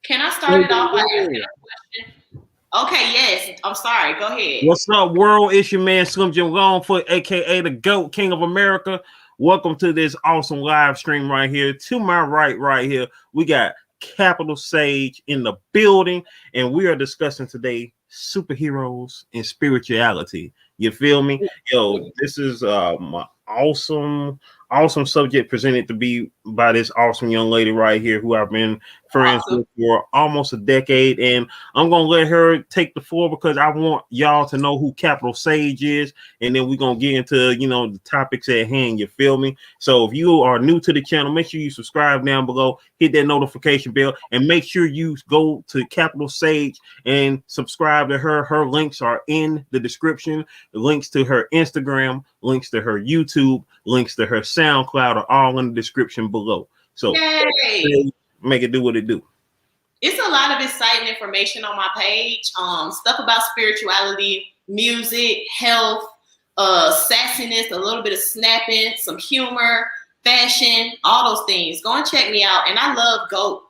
Can I start it off by asking a question? Okay, yes. I'm sorry. Go ahead. What's up, world? It's your man Slim Jim Longfoot, aka the GOAT, King of America. Welcome to this awesome live stream right here. To my right here, we got Capital Sage in the building, and we are discussing today superheroes and spirituality. You feel me? Yo, this is my awesome subject presented to be by this awesome young lady right here who I've been friends with for almost a decade, and I'm gonna let her take the floor because I want y'all to know who Capital Sage is, and then we're gonna get into the topics at hand. You feel me? So if you are new to the channel, make sure you subscribe down below, hit that notification bell, and make sure you go to Capital Sage and subscribe to her. Her links are in the description. The links to her Instagram, links to her YouTube, links to her SoundCloud are all in the description below. So make it do what it do. It's a lot of exciting information on my page. Stuff about spirituality, music, health, sassiness, a little bit of snapping, some humor, fashion, all those things. Go and check me out. And I love GOAT.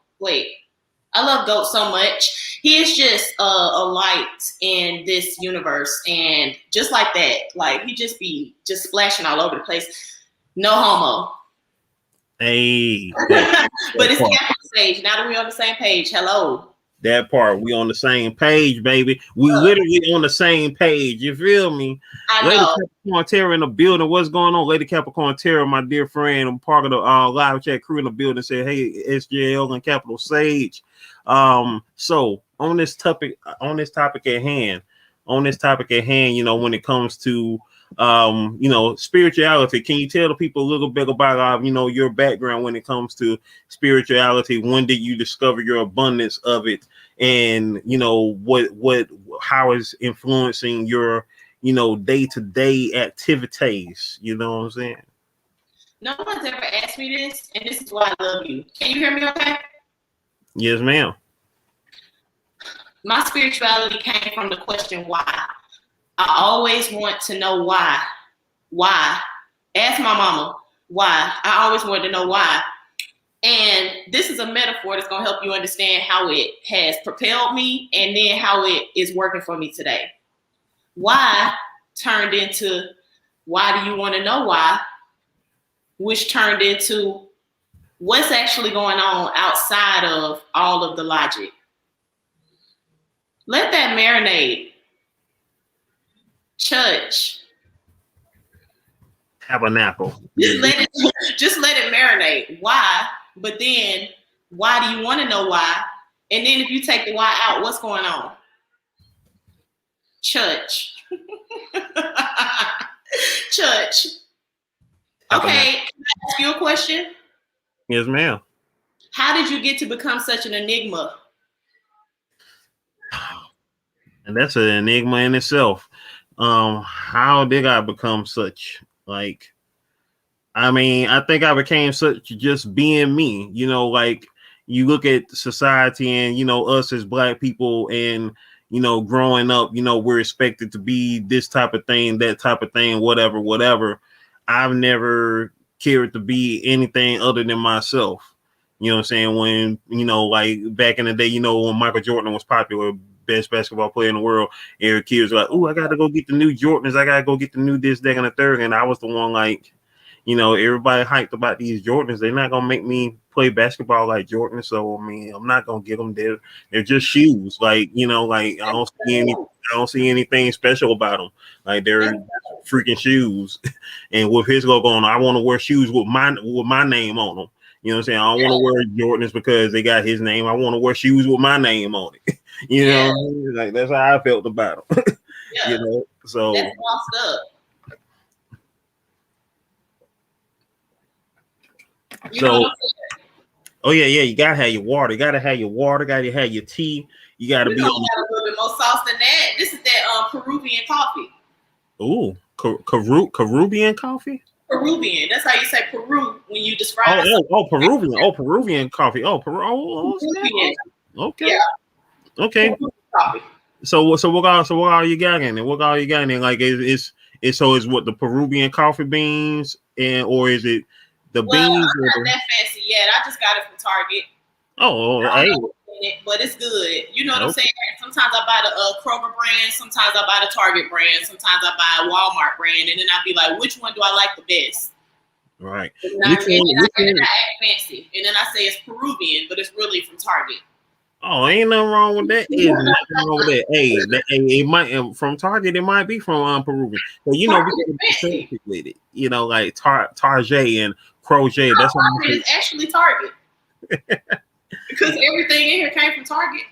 I love GOAT so much. He is just a light in this universe. And just like that, like he just be just splashing all over the place. No homo. Hey. But it's Capital Sage. Now that we're on the same page, hello. That part, we on the same page, baby. We literally on the same page. You feel me? Lady Capricorn Terra in the building. What's going on? Lady Capricorn Terra, my dear friend, I'm part of the live chat crew in the building. Said, hey, SJL and Capital Sage. So on this topic at hand, when it comes to spirituality, can you tell the people a little bit about your background when it comes to spirituality? When did you discover your abundance of it, and how is influencing your day-to-day activities? You know what I'm saying? No one's ever asked me this, and this is why I love you. Can you hear me okay? Yes, ma'am. My spirituality came from the question why. I always want to know why. Why? Ask my mama why. I always wanted to know why. And this is a metaphor that's going to help you understand how it has propelled me and then how it is working for me today. Why turned into why do you want to know why, which turned into what's actually going on outside of all of the logic. Let that marinate. Church. Tabernacle. Just let it marinate. Why? But then why do you want to know why? And then if you take the why out, what's going on? Church. Church. Okay, can I ask you a question? Yes, ma'am. How did you get to become such an enigma? And that's an enigma in itself. How did I become such? I think I became such just being me. You look at society and us as Black people, and growing up, we're expected to be this type of thing, that type of thing, whatever. I've never cared to be anything other than myself. You know what I'm saying? When back in the day, when Michael Jordan was popular, best basketball player in the world, and kids were like, oh, I gotta go get the new Jordans, I gotta go get the new this, that, and the third. And I was the one everybody hyped about these Jordans. They're not gonna make me play basketball like Jordan, so I'm not gonna get them. They're just shoes. I don't see anything special about them. They're freaking shoes. And with his logo on, I want to wear shoes with my name on them. You know what I'm saying? I don't want to wear Jordans because they got his name. I want to wear shoes with my name on it. That's how I felt about them. Yeah. So that's lost up. Oh yeah, you gotta have your water. Gotta have your tea. You gotta be on a little bit more sauce than that. This is that Peruvian coffee. Ooh, Peruvian coffee. Peruvian. That's how you say Peru when you describe. Peruvian. Peruvian coffee. Peruvian. Okay. Yeah. Okay. Coffee. So what all you got in it? What all you got in it? Is what the Peruvian coffee beans or is it the beans? I'm not that fancy yet. I just got it from Target. Oh, hey. but it's good. You know what I'm Nope. saying? Sometimes I buy the Kroger brand, sometimes I buy the Target brand, sometimes I buy a Walmart brand, and then I'd be like, which one do I like the best? Right. And then I act fancy, and then I say it's Peruvian, but it's really from Target. Oh, ain't nothing wrong with that. Is nothing wrong with that. Hey, it might from Target. It might be from Peruvian. But you know, we can be specific with it. You know, like Target and Crochet. That's what Target is actually Target because everything in here came from Target.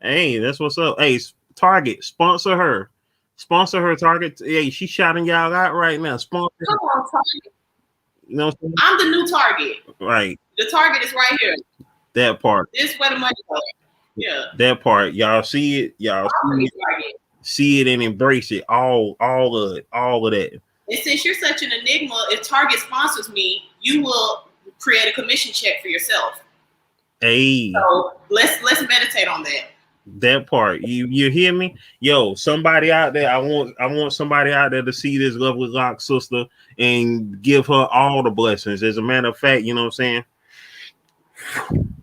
Hey, that's what's up. Hey, Target, sponsor her. Sponsor her, Target. Hey, she's shouting y'all out right now. Sponsor her. Come on, Target. You know what I'm saying? I'm the new Target. Right. The Target is right here. That part. This is where the money goes. Yeah. That part. Y'all see it. Y'all see it and embrace it. All of it. All of that. And since you're such an enigma, if Target sponsors me, you will create a commission check for yourself. Hey. So let's meditate on that. That part. You hear me? Yo, somebody out there, I want somebody out there to see this lovely lock sister and give her all the blessings. As a matter of fact, you know what I'm saying?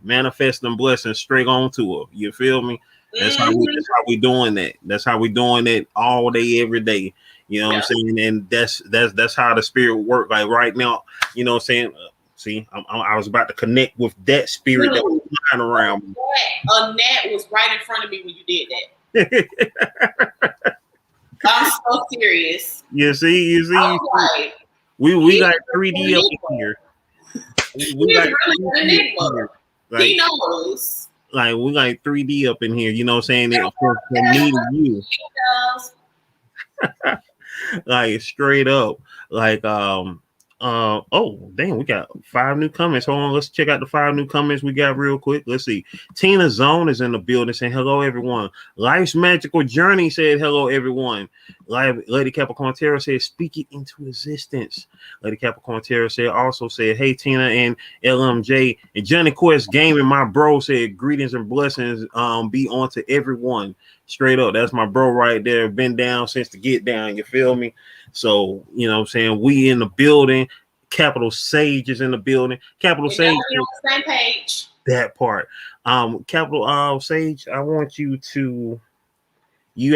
Manifest them blessings straight on to her. You feel me? That's how we doing that. That's how we doing it all day, every day. You know what I'm saying? And that's how the spirit work. Like right now, you know what I'm saying? See, I was about to connect with that spirit that was flying around me. A gnat was right in front of me when you did that. I'm so serious. You see, like, we got 3D up in here. We got really an enigma. Like, he knows. Like we got 3D up in here. You know what I'm saying? From me to you. Like straight up. Like oh damn, we got 5 new comments. Hold on, let's check out the 5 new comments we got real quick. Let's see. Tina Zone is in the building saying hello everyone. Life's Magical Journey said hello everyone. Lady Capricorn Terra said speak it into existence. Lady Capricorn Terra also said hey Tina and LMJ and Johnny Quest Gaming, my bro, said greetings and blessings be on to everyone. Straight up, that's my bro right there. Been down since the get down, you feel me? So, you know what I'm saying? We in the building. Capital Sage is in the building. Capital Sage on the same page. That part. Capital Sage, I want you to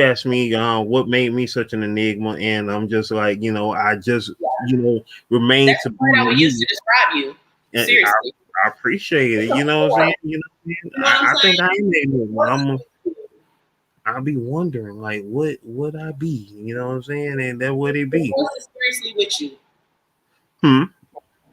asked me what made me such an enigma, and I'm just like, you know, I just remain that's to be what I would use to describe you. Seriously. I appreciate it. You know what I'm saying? You know I think I am an enigma. I'll be wondering, like, what would I be? You know what I'm saying? And that would it be? The force is seriously with you.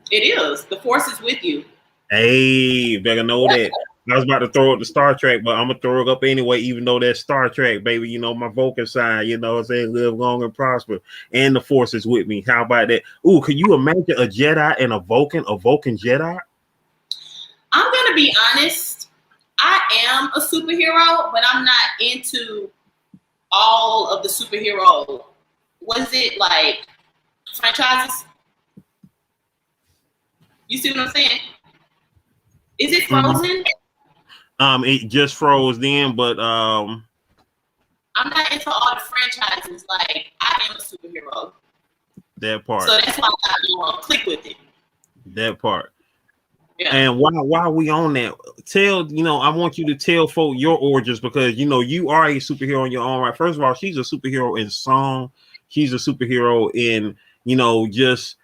It is. The force is with you. Hey, better know that. I was about to throw up the Star Trek, but I'm gonna throw it up anyway, even though that's Star Trek, baby. You know, my Vulcan sign, you know what I'm saying? Live long and prosper. And the force is with me. How about that? Ooh, can you imagine a Jedi and a Vulcan Jedi? I'm gonna be honest. I am a superhero, but I'm not into all of the superhero. Was it like franchises? You see what I'm saying? Is it frozen? It just froze then, but I'm not into all the franchises. Like I am a superhero. That part. So that's why I don't click with it. That part. Yeah. And while we on that, I want you to tell folk your origins, because you know you are a superhero in your own right. First of all, she's a superhero in song. She's a superhero in just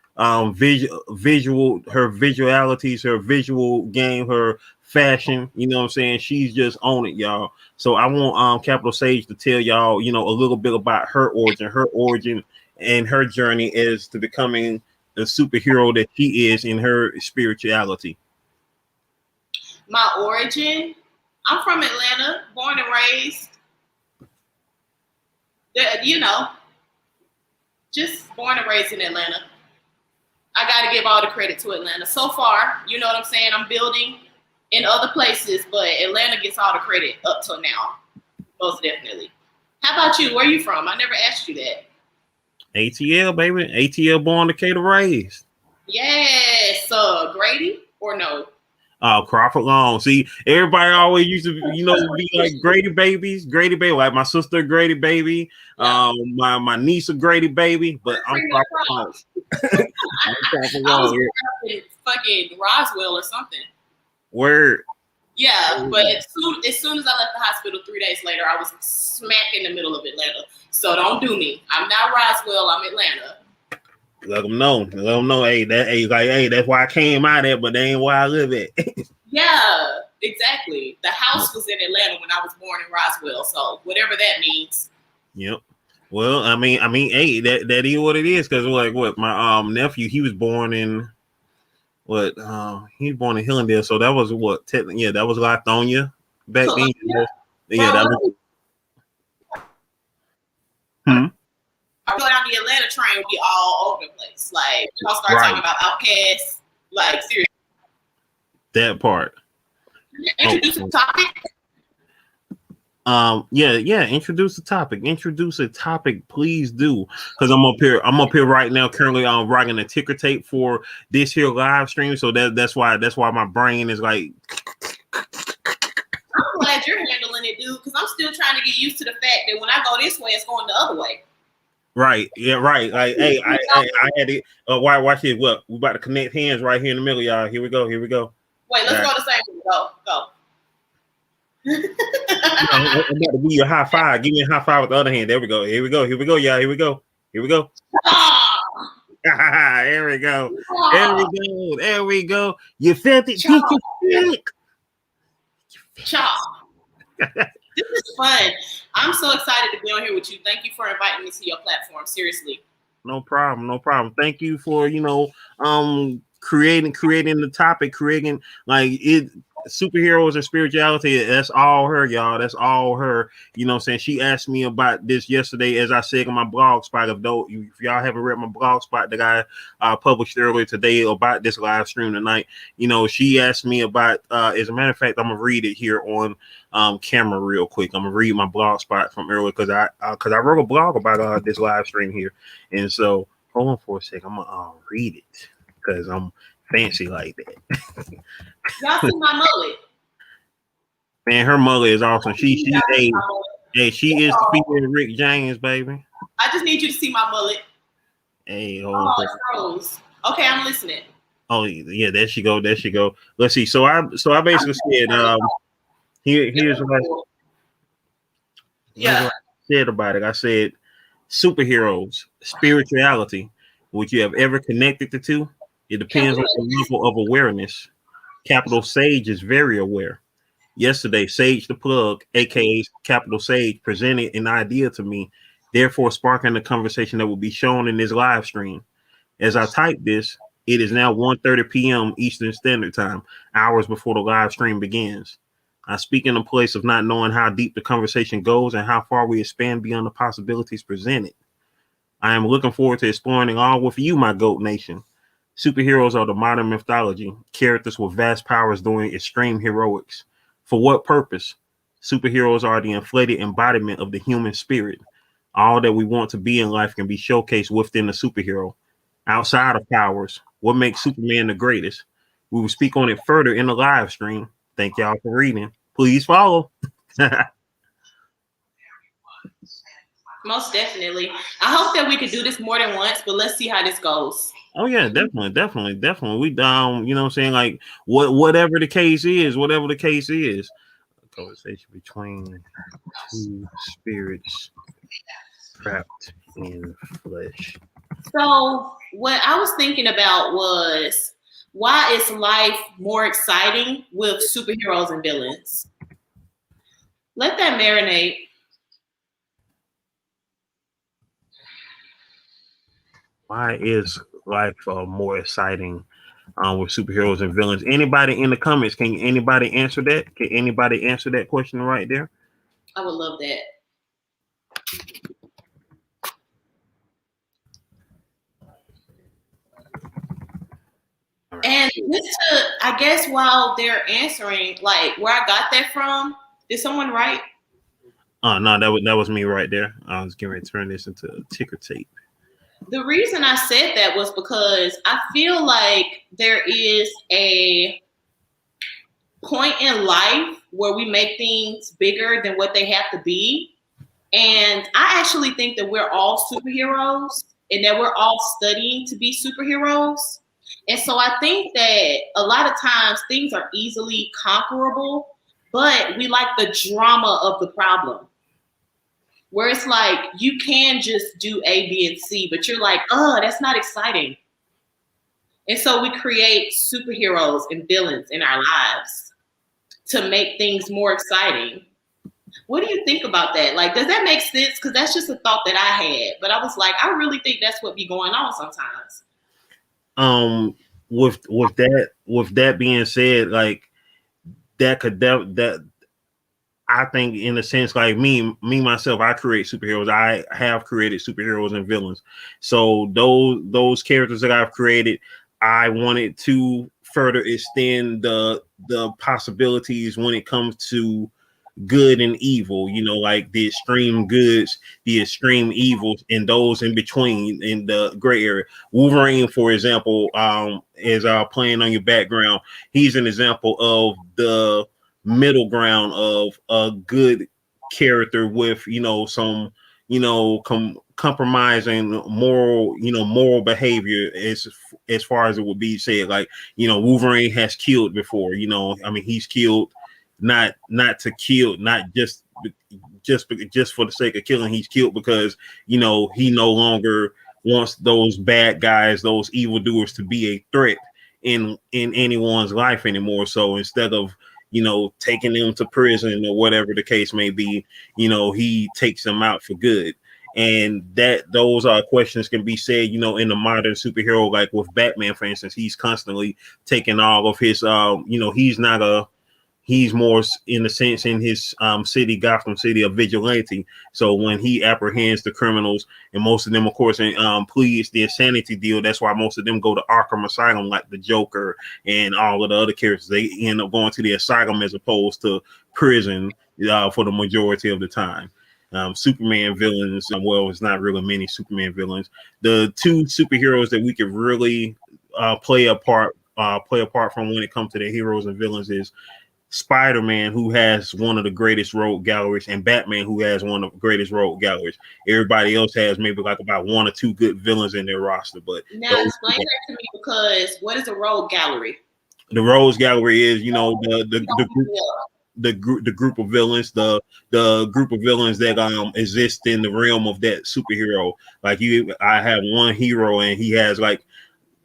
visual, her visualities, her visual game, her fashion. You know what I'm saying? She's just on it, y'all. So I want Capital Sage to tell y'all a little bit about her origin and her journey is to becoming the superhero that she is in her spirituality. My origin, I'm from Atlanta, born and raised. Just born and raised in Atlanta. I got to give all the credit to Atlanta. So far, you know what I'm saying? I'm building in other places, but Atlanta gets all the credit up till now. Most definitely. How about you? Where are you from? I never asked you that. ATL, baby. ATL born Decatur raised. Yes. Grady or no? Crawford Long. See, everybody always used to, be like Grady babies. Grady baby, like my sister Grady baby. Yeah. My niece a Grady baby, but I'm Crawford Long. I was fucking Roswell or something. Word. Yeah, but as soon as I left the hospital 3 days later, I was smack in the middle of Atlanta. So don't do me. I'm not Roswell. I'm Atlanta. Let them know. Let them know. Hey, that's why I came out there, but that ain't where I live at. Yeah, exactly. The house was in Atlanta when I was born in Roswell. So whatever that means. Yep. Well, I mean, hey, that is what it is. Because like, what my nephew, he was born in he was born in Hillendale, so that was what technically, yeah, that was Lithonia back then. Yeah, that was. I go down the Atlanta train, we all over the place. Like, I'll start talking about Outcasts. Like, seriously. That part. Introduce a topic. Yeah. Introduce a topic. Introduce a topic, please do. Because I'm up here right now. Currently, I'm writing a ticker tape for this here live stream. So that's why my brain is like. I'm glad you're handling it, dude. Because I'm still trying to get used to the fact that when I go this way, it's going the other way. Right. Yeah. Right. Like, hey, I had it. Watch it. Well, we about to connect hands right here in the middle, y'all. Here we go. Wait, let's go the same way. Go. I'm about to give you a high five. Give me a high five with the other hand. There we go. Here we go, y'all. Here we go. There we go. There we go. You felt it. Chop. This is fun. I'm so excited to be on here with you. Thank you for inviting me to your platform. Seriously. No problem. Thank you for creating the topic, creating like it. Superheroes and spirituality, that's all her, y'all. That's all her. You know what I'm saying? She asked me about this yesterday, as I said in my blog spot. If y'all haven't read my blog spot that I published earlier today about this live stream tonight, she asked me about, as a matter of fact, I'm gonna read it here on camera real quick. I'm gonna read my blog spot from earlier because I wrote a blog about this live stream here. And so hold on for a second. I'm gonna read it because I'm fancy like that. Y'all see my mullet? Man, her mullet is awesome. She is speaking Rick James, baby. I just need you to see my mullet. Hey, it froze. Okay, I'm listening. Oh yeah, there she go. Let's see. So I basically said, here's what I said about it. I said superheroes, spirituality, which you have ever connected the two. It depends on the level of awareness. Capital Sage is very aware. Yesterday, Sage the Plug, aka Capital Sage, presented an idea to me, therefore sparking the conversation that will be shown in this live stream. As I type this, it is now 1:30 p.m. Eastern Standard Time, hours before the live stream begins. I speak in a place of not knowing how deep the conversation goes and how far we expand beyond the possibilities presented. I am looking forward to exploring it all with you, my GOAT Nation. Superheroes are the modern mythology, characters with vast powers doing extreme heroics. For what purpose? Superheroes are the inflated embodiment of the human spirit. All that we want to be in life can be showcased within the superhero. Outside of powers, what makes Superman the greatest? We will speak on it further in the live stream. Thank y'all for reading. Please follow. Most definitely. I hope that we could do this more than once, but let's see how this goes. Oh yeah, definitely. We down, you know what I'm saying? Like whatever the case is. A conversation between two spirits trapped in flesh. So what I was thinking about was, why is life more exciting with superheroes and villains? Let that marinate. Why is life more exciting with superheroes and villains? Anybody in the comments, can anybody answer that? Can anybody answer that question right there? I would love that. And I guess while they're answering, like where I got that from, did someone write? No, that was me right there. I was getting ready to turn this into a ticker tape. The reason I said that was because I feel like there is a point in life where we make things bigger than what they have to be. And I actually think that we're all superheroes and that we're all studying to be superheroes. And so I think that a lot of times things are easily conquerable but we like the drama of the problem. Where it's like, you can just do A, B, and C, but you're like, oh, that's not exciting. And so we create superheroes and villains in our lives to make things more exciting. What do you think about that? Like, does that make sense? Because that's just a thought that I had. But I was like, I really think that's what be going on sometimes. With that being said, like that I think in a sense, like me myself, I create superheroes. I have created superheroes and villains. So those characters that I've created, I wanted to further extend the possibilities when it comes to good and evil, you know, like the extreme goods, the extreme evils, and those in between in the gray area. Wolverine, for example, is playing on your background. He's an example of the middle ground of a good character with, you know, some, you know, compromising moral behavior as far as it would be said. Like, you know, Wolverine has killed before, you know, I mean, he's killed not to kill, not just for the sake of killing. He's killed because, you know, he no longer wants those bad guys, those evildoers, to be a threat in anyone's life anymore. So instead of, you know, taking them to prison or whatever the case may be, you know, he takes them out for good. And those are questions can be said, you know, in the modern superhero, like with Batman, for instance. He's constantly taking all of his, you know, he's more in a sense in his city, Gotham City, a vigilante. So when he apprehends the criminals, and most of them, of course, pleads the insanity deal. That's why most of them go to Arkham Asylum, like the Joker and all of the other characters. They end up going to the asylum as opposed to prison for the majority of the time. Superman villains, well, it's not really many Superman villains. The two superheroes that we could really play apart from when it comes to the heroes and villains is Spider-Man, who has one of the greatest rogue galleries, and Batman, who has one of the greatest rogue galleries. Everybody else has maybe like about one or two good villains in their roster. But now explain that to me, because what is a rogue gallery? The rogues gallery is, you know, the group of villains, the group of villains that exist in the realm of that superhero. Like I have one hero, and he has like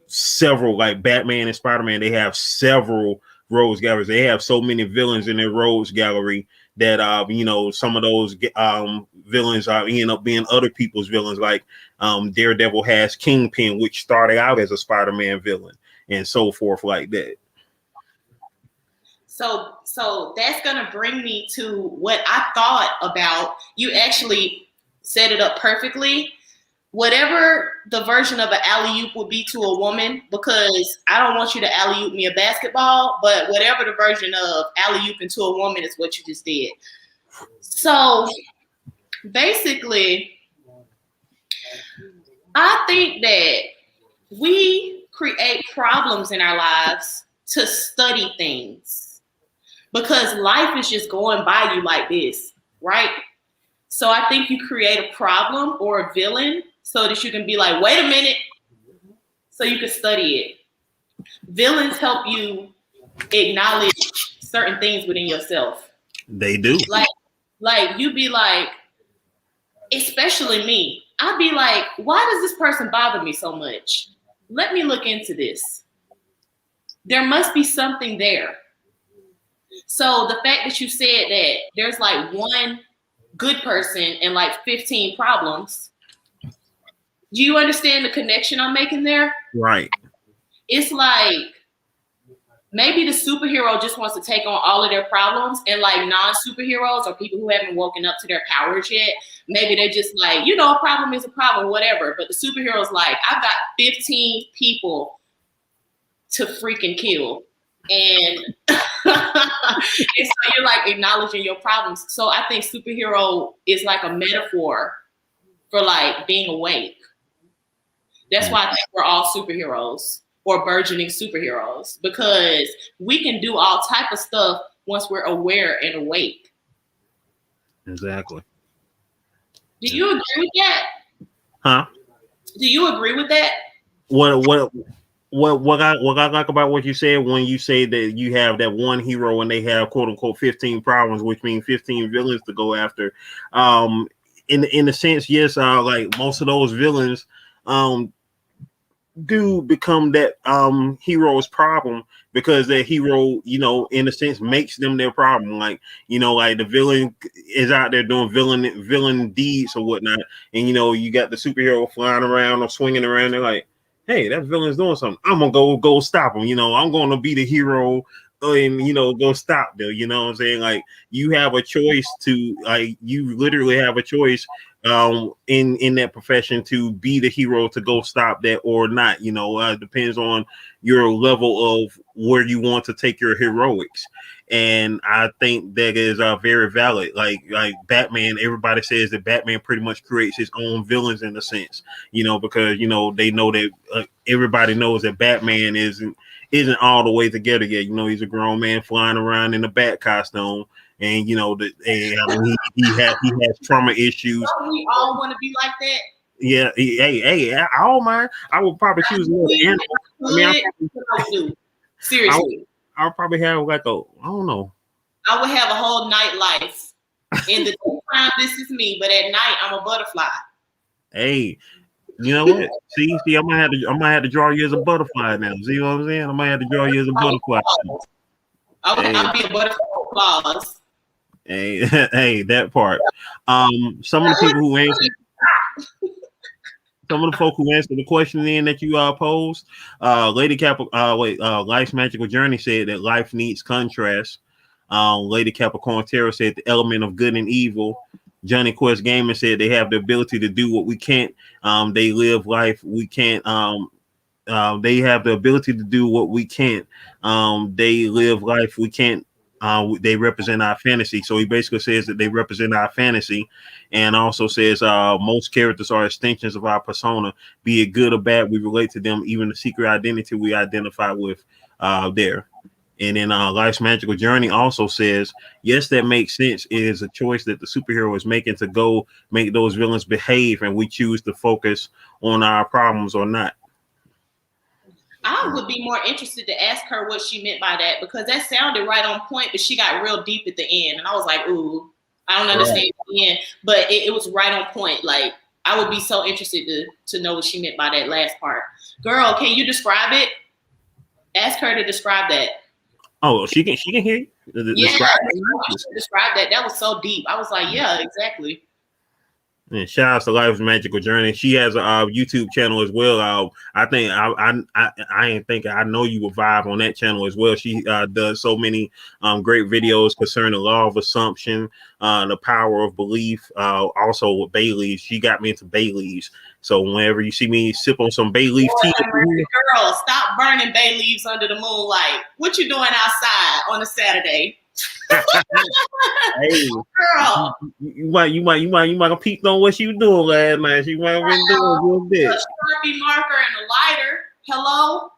several, like Batman and Spider-Man. They have several rogues galleries. They have so many villains in their rogues gallery that you know, some of those villains end up being other people's villains. Like Daredevil has Kingpin, which started out as a Spider-Man villain, and so forth like that. So that's gonna bring me to what I thought about. You actually set it up perfectly. Whatever the version of an alley-oop would be to a woman, because I don't want you to alley-oop me a basketball, but whatever the version of alley-ooping to a woman is what you just did. So basically, I think that we create problems in our lives to study things, because life is just going by you like this, right? So I think you create a problem or a villain so that you can be like, wait a minute, so you can study it. Villains help you acknowledge certain things within yourself. They do. Like you be like, especially me, I'd be like, why does this person bother me so much? Let me look into this. There must be something there. So the fact that you said that there's like one good person and like 15 problems, do you understand the connection I'm making there? Right. It's like maybe the superhero just wants to take on all of their problems, and like non-superheroes or people who haven't woken up to their powers yet, maybe they're just like, you know, a problem is a problem, whatever. But the superhero's like, I've got 15 people to freaking kill. And, and so you're like acknowledging your problems. So I think superhero is like a metaphor for like being awake. That's why I think we're all superheroes or burgeoning superheroes, because we can do all type of stuff once we're aware and awake. Exactly. Do you agree with that? Huh? Do you agree with that? What what I like about what you said when you say that you have that one hero and they have quote unquote 15 problems, which means 15 villains to go after. Um, in a sense, yes, like most of those villains um do become that hero's problem because that hero, in a sense makes them their problem. Like, like the villain is out there doing villain deeds or whatnot, and you got the superhero flying around or swinging around. They're like, hey, that villain's doing something. I'm gonna go stop him. I'm gonna be the hero and go stop them. You know what I'm saying? Like, you have a choice to, like, you literally have a choice in that profession to be the hero to go stop that or not. Depends on your level of where you want to take your heroics. And I think that is very valid. Like Batman, everybody says that Batman pretty much creates his own villains in a sense, because they know that everybody knows that Batman isn't all the way together yet. He's a grown man flying around in a bat costume, and he has trauma issues. Don't we all want to be like that? Yeah, hey, I don't mind. I would probably choose another animal. Seriously, I'll probably have like I don't know. I would have a whole nightlife. In the daytime, this is me, but at night, I'm a butterfly. Hey, you know what? See, I might have to draw you as a butterfly now. See what I'm saying? I might have to draw you as a butterfly. I'll be a butterfly claws. Hey, hey, that part. Some of the people who answered. Some of the folk who answered the question in that you posed, Life's Magical Journey said that life needs contrast. Lady Capricorn Terror said the element of good and evil. Johnny Quest Gaming said they have the ability to do what we can't. They live life we can't. They have the ability to do what we can't. They live life we can't. They represent our fantasy. So he basically says that they represent our fantasy, and also says most characters are extensions of our persona, be it good or bad. We relate to them, even the secret identity we identify with there. And then Life's Magical Journey also says, yes, that makes sense. It is a choice that the superhero is making to go make those villains behave, and we choose to focus on our problems or not. I would be more interested to ask her what she meant by that, because that sounded right on point, but she got real deep at the end. And I was like, ooh, I don't understand the end, but it was right on point. Like, I would be so interested to know what she meant by that last part. Girl, can you describe it? Ask her to describe that. Oh, she can hear you. Describe that. That was so deep. I was like, yeah, exactly. And shout out to Life's Magical Journey. She has a YouTube channel as well. I think I ain't thinking. I know you will vibe on that channel as well. She does so many great videos concerning the law of assumption, the power of belief. Also with bay leaves, she got me into bay leaves. So whenever you see me sip on some bay leaf tea, girl, stop burning bay leaves under the moonlight. What you doing outside on a Saturday? Hey, girl, you might have peeked on what she was doing last night. She might have been doing a little bit. A Sharpie marker and a lighter. Hello,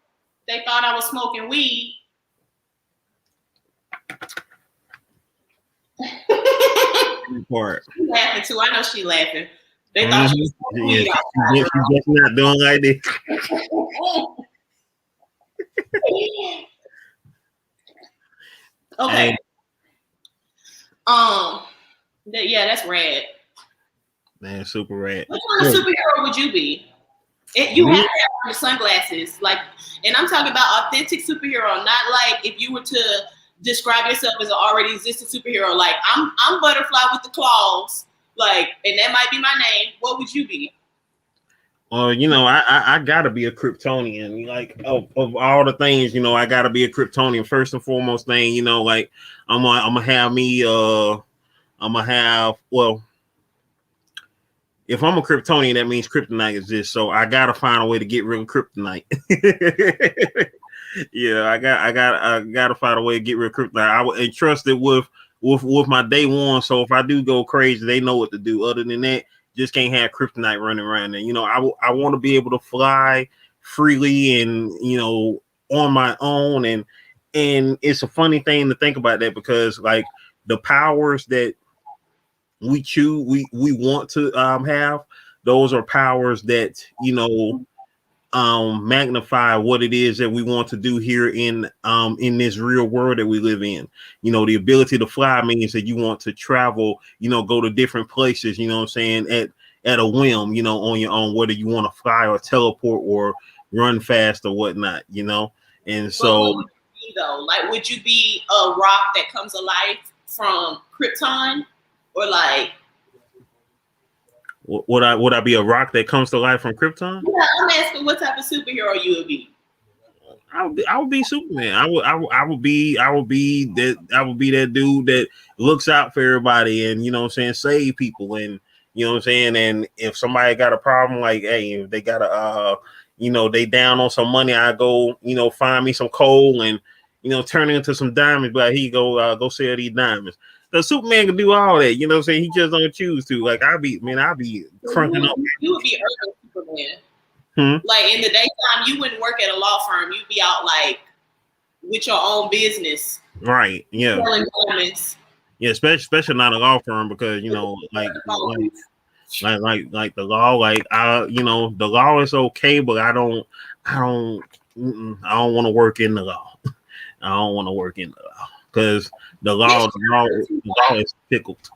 they thought I was smoking weed. Part. She's laughing too. I know she laughing. They thought she was smoking weed. She's just not doing like this. Okay. Yeah, that's rad. Man, super rad. Which one of superhero would you be? You have to have on the sunglasses, like, and I'm talking about authentic superhero, not like if you were to describe yourself as an already existing superhero. Like, I'm Butterfly with the claws, like, and that might be my name. What would you be? Well, I gotta be a Kryptonian. Like, of all the things, I gotta be a Kryptonian. First and foremost thing, like I'm gonna have me. I'm gonna have. Well, if I'm a Kryptonian, that means kryptonite exists. So I gotta find a way to get rid of kryptonite. Yeah, I gotta find a way to get rid of kryptonite. I would entrust it with my day one. So if I do go crazy, they know what to do. Other than that, just can't have kryptonite running around there. I want to be able to fly freely and on my own. And it's a funny thing to think about that, because like the powers that we choose, we want to have, those are powers that magnify what it is that we want to do here in this real world that we live in. You know, the ability to fly means that you want to travel, you know, go to different places, you know what I'm saying, at a whim, you know, on your own, whether you want to fly or teleport or run fast or whatnot, you know. And so what would you be, though? Like, would you be a rock that comes alive from Krypton, or like, would I be a rock that comes to life from Krypton? Yeah, I'm asking what type of superhero you would be. I would be Superman. I would be that dude that looks out for everybody and, you know what I'm saying, save people, and, you know what I'm saying, and if somebody got a problem, like, hey, if they got a you know, they down on some money, I go, you know, find me some coal and, you know, turn it into some diamonds, but he go sell these diamonds. The Superman can do all that, you know what I'm saying? He just don't choose to. Like, I'll be crunking up. You would be urban Superman. Like, in the daytime, you wouldn't work at a law firm. You'd be out, like, with your own business. Right, yeah. Selling diamonds. Yeah, especially not a law firm, because, you know, like the law, like, you know, the law is okay, but I don't want to work in the law. I don't want to work in the law because the law is pickled.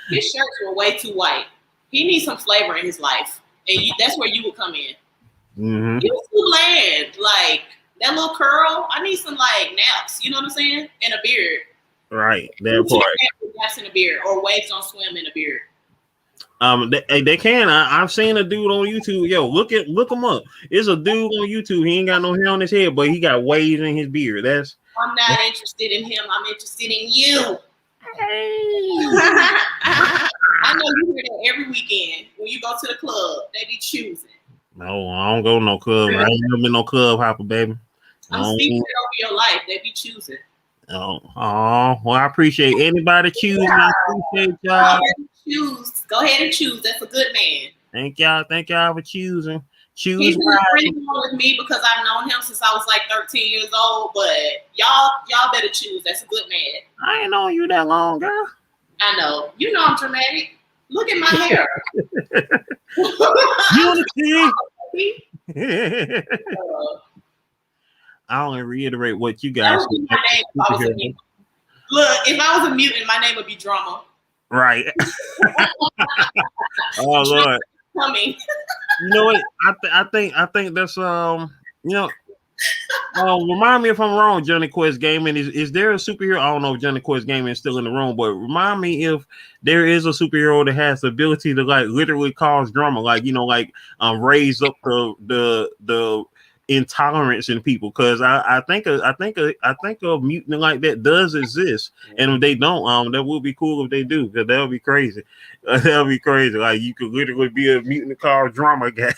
His shirts were way too white. He needs some flavor in his life, and that's where you would come in. Mm-hmm. You was too bland, like that little curl. I need some like naps. You know what I'm saying? And a beard. Right, that part. Naps in a beard, or waves don't swim in a beard. They can. I've seen a dude on YouTube. Yo, look him up. It's a dude on YouTube. He ain't got no hair on his head, but he got waves in his beard. I'm not interested in him. I'm interested in you. Hey. I know you hear that every weekend when you go to the club. They be choosing. No, I don't go to no club. I ain't never been no club hopper, baby. I'm speaking over your life. They be choosing. Oh, well, I appreciate anybody choosing. I appreciate y'all. Choose. Go ahead and choose. That's a good man. Thank y'all for choosing. Choose. He's been pretty good with me because I've known him since I was like 13 years old. But y'all better choose. That's a good man. I ain't known you that long, girl. I know. You know I'm dramatic. Look at my hair. Unity. I only reiterate what you guys. That would be my name if I was a mutant. Look, if I was a mutant, my name would be Drama. Right. Oh Lord. Coming. You know what? I think that's you know. Remind me if I'm wrong, Johnny Quest Gaming. Is there a superhero? I don't know if Johnny Quest Gaming is still in the room, but remind me if there is a superhero that has the ability to like literally cause drama, like, you know, like raise up the intolerance in people, because I think a mutant like that does exist, and if they don't, that would be cool if they do, because that'll be crazy. That'll be crazy. Like, you could literally be a mutant called drama guy.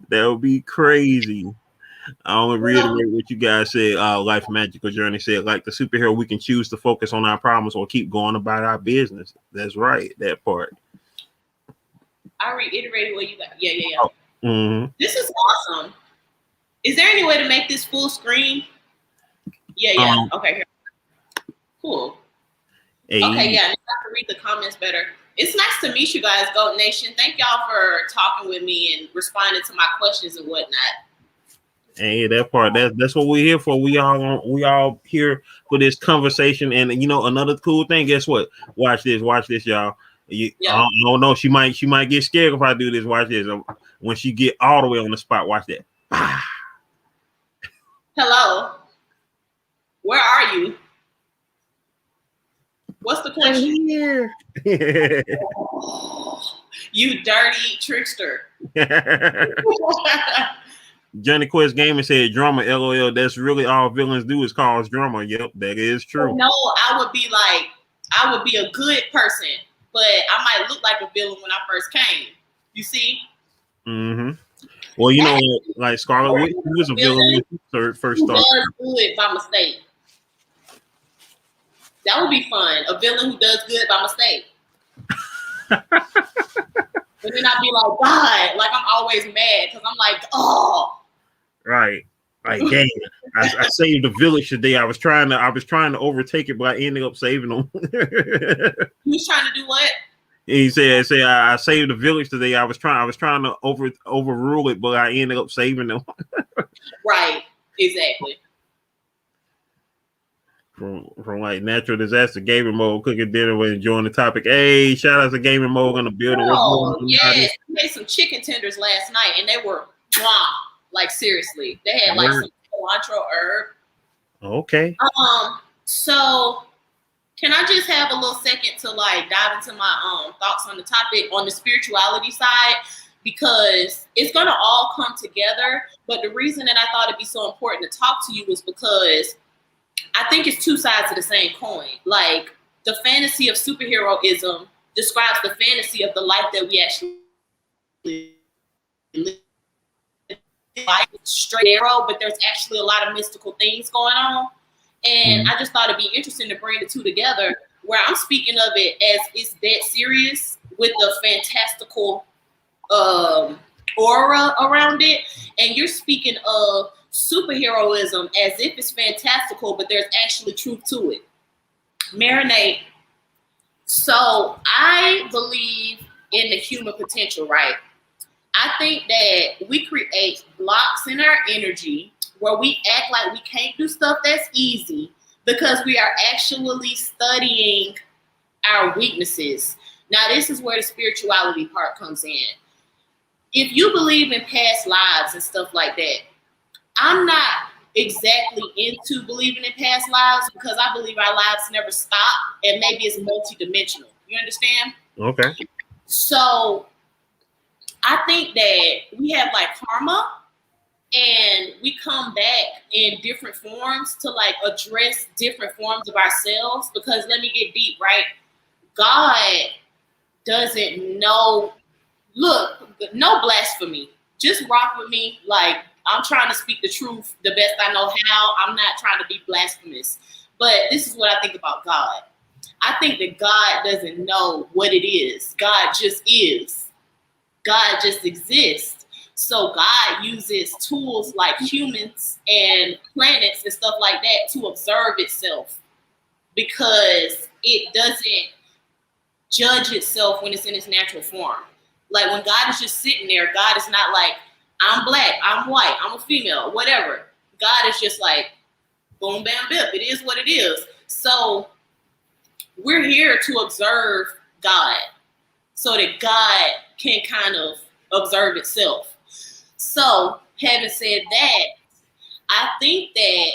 That would be crazy. I only reiterate what you guys said. Life Magical Journey said, like the superhero, we can choose to focus on our problems or keep going about our business. That's right, that part. I reiterated what you got. Yeah. Oh. Mm-hmm. This is awesome. Is there any way to make this full screen? Yeah. Okay, here. Cool. Hey. Okay, yeah. I can read the comments better. It's nice to meet you guys, Goat Nation. Thank y'all for talking with me and responding to my questions and whatnot. Hey, that part. That's what we're here for. We all here for this conversation. And, you know, another cool thing. Guess what? Watch this, y'all. I don't know. She might get scared if I do this. Watch this. When she get all the way on the spot, watch that. Hello. Where are you? What's the question? Here. You dirty trickster. Johnny Quest Gaming said drama, LOL. That's really all villains do is cause drama. Yep, that is true. No, I would be a good person, but I might look like a villain when I first came. You see? Mm-hmm. Well, you know, like Scarlet Witch, who was a villain when she first started. Does good by mistake. That would be fun. A villain who does good by mistake. And then I'd be like, God, like I'm always mad because I'm like, oh. Right. Like, dang, I saved the village today. I was trying to overtake it, but I ended up saving them. You was trying to do what? He said, I saved the village today. I was trying to overrule it, but I ended up saving them. Right, exactly. From like natural disaster, gaming mode, cooking dinner, when enjoying the topic. Hey, shout out to gaming mode on the building. Oh, yes. We made some chicken tenders last night, and they were like seriously. They had like some cilantro herb. Okay. So can I just have a little second to like dive into my thoughts on the topic on the spirituality side? Because it's gonna all come together. But the reason that I thought it'd be so important to talk to you was because I think it's two sides of the same coin. Like the fantasy of superheroism describes the fantasy of the life that we actually live. Life is straight arrow, but there's actually a lot of mystical things going on. And I just thought it'd be interesting to bring the two together, where I'm speaking of it as it's dead serious with the fantastical aura around it, and you're speaking of superheroism as if it's fantastical, but there's actually truth to it. Marinate. So I believe in the human potential, right? I think that we create blocks in our energy where we act like we can't do stuff that's easy because we are actually studying our weaknesses. Now, this is where the spirituality part comes in. If you believe in past lives and stuff like that, I'm not exactly into believing in past lives because I believe our lives never stop and maybe it's multidimensional. You understand? Okay. So I think that we have like karma, and we come back in different forms to like address different forms of ourselves. Because let me get deep, right? God doesn't know. Look, no blasphemy. Just rock with me. Like, I'm trying to speak the truth the best I know how. I'm not trying to be blasphemous. But this is what I think about God. I think that God doesn't know what it is. God just is. God just exists. So God uses tools like humans and planets and stuff like that to observe itself, because it doesn't judge itself when it's in its natural form. Like when God is just sitting there, God is not like, I'm black, I'm white, I'm a female, whatever. God is just like, boom, bam, bip. It is what it is. So we're here to observe God so that God can kind of observe itself. So having said that, I think that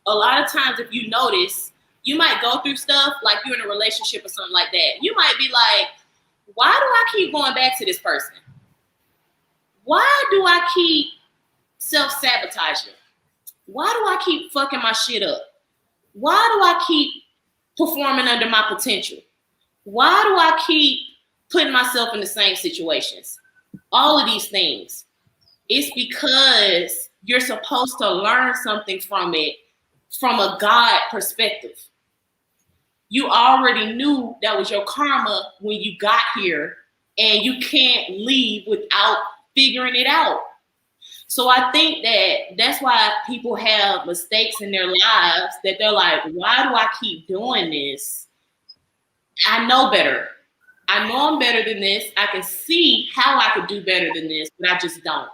a lot of times if you notice, you might go through stuff like you're in a relationship or something like that. You might be like, why do I keep going back to this person? Why do I keep self-sabotaging? Why do I keep fucking my shit up? Why do I keep performing under my potential? Why do I keep putting myself in the same situations? All of these things. It's because you're supposed to learn something from it from a God perspective. You already knew that was your karma when you got here, and you can't leave without figuring it out. So I think that that's why people have mistakes in their lives that they're like, why do I keep doing this? I know better. I know I'm better than this. I can see how I could do better than this, but I just don't.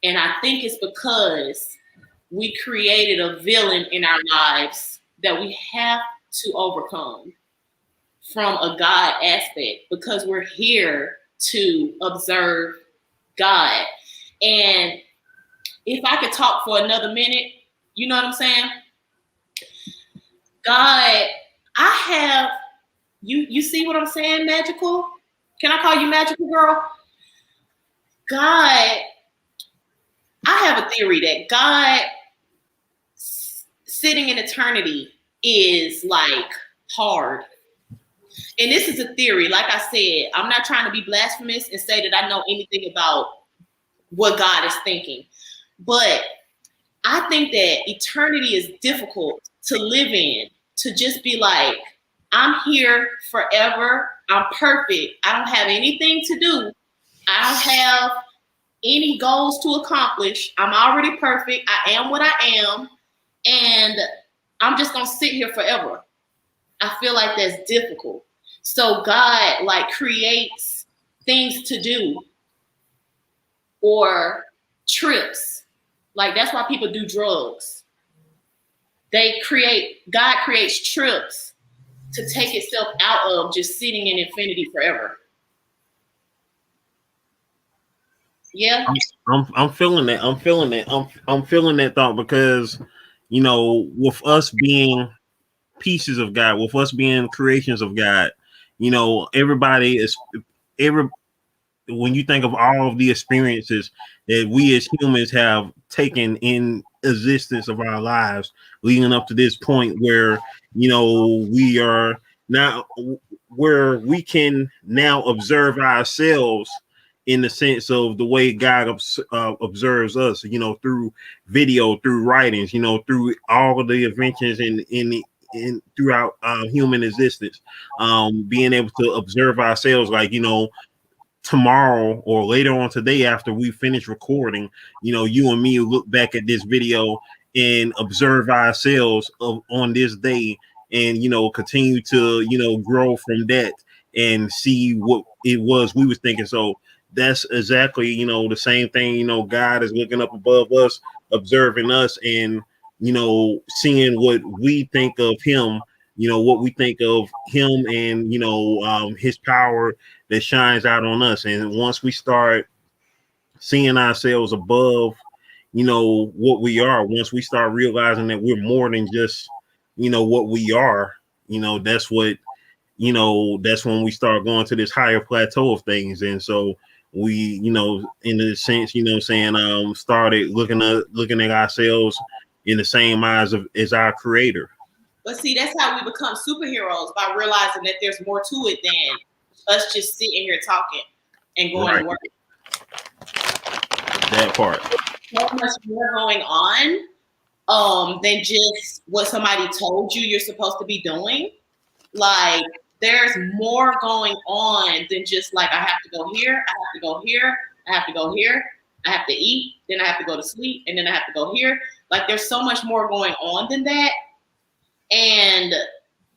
And I think it's because we created a villain in our lives that we have to overcome from a God aspect, because we're here to observe God. And if I could talk for another minute, you know what I'm saying? God, I have, you see what I'm saying, Magical? Can I call you Magical Girl? God, I have a theory that God sitting in eternity is like hard. And this is a theory. Like I said, I'm not trying to be blasphemous and say that I know anything about what God is thinking. But I think that eternity is difficult to live in, to just be like, I'm here forever. I'm perfect. I don't have anything to do. I don't have any goals to accomplish. I'm already perfect. I am what I am. And I'm just going to sit here forever. I feel like that's difficult. So God like creates things to do or trips. Like that's why people do drugs. God creates trips to take itself out of just sitting in infinity forever. Yeah. I'm feeling that. I'm feeling that. I'm feeling that thought because, you know, with us being pieces of God, with us being creations of God, you know, every when you think of all of the experiences that we as humans have taken in existence of our lives, leading up to this point where, you know, we are now where we can now observe ourselves in the sense of the way God observes us, you know, through video, through writings, you know, through all of the inventions in throughout human existence, being able to observe ourselves, like, you know, tomorrow or later on today after we finish recording, you know, you and me look back at this video and observe ourselves on this day, and, you know, continue to, you know, grow from that and see what it was we was thinking. So that's exactly, you know, the same thing. You know, God is looking up above us, observing us, and, you know, seeing what we think of him, you know, what we think of him, and, you know, his power that shines out on us. And once we start seeing ourselves above, you know, what we are, once we start realizing that we're more than just, you know, what we are, you know, that's what, you know, that's when we start going to this higher plateau of things. And so we, you know, in a sense, you know what I'm saying, started looking at ourselves in the same eyes as our creator. But see, that's how we become superheroes, by realizing that there's more to it than us just sitting here talking and going to work. That part. So much more going on than just what somebody told you you're supposed to be doing. Like, there's more going on than just like, I have to go here, I have to go here, I have to go here, I have to eat, then I have to go to sleep, and then I have to go here. Like, there's so much more going on than that. And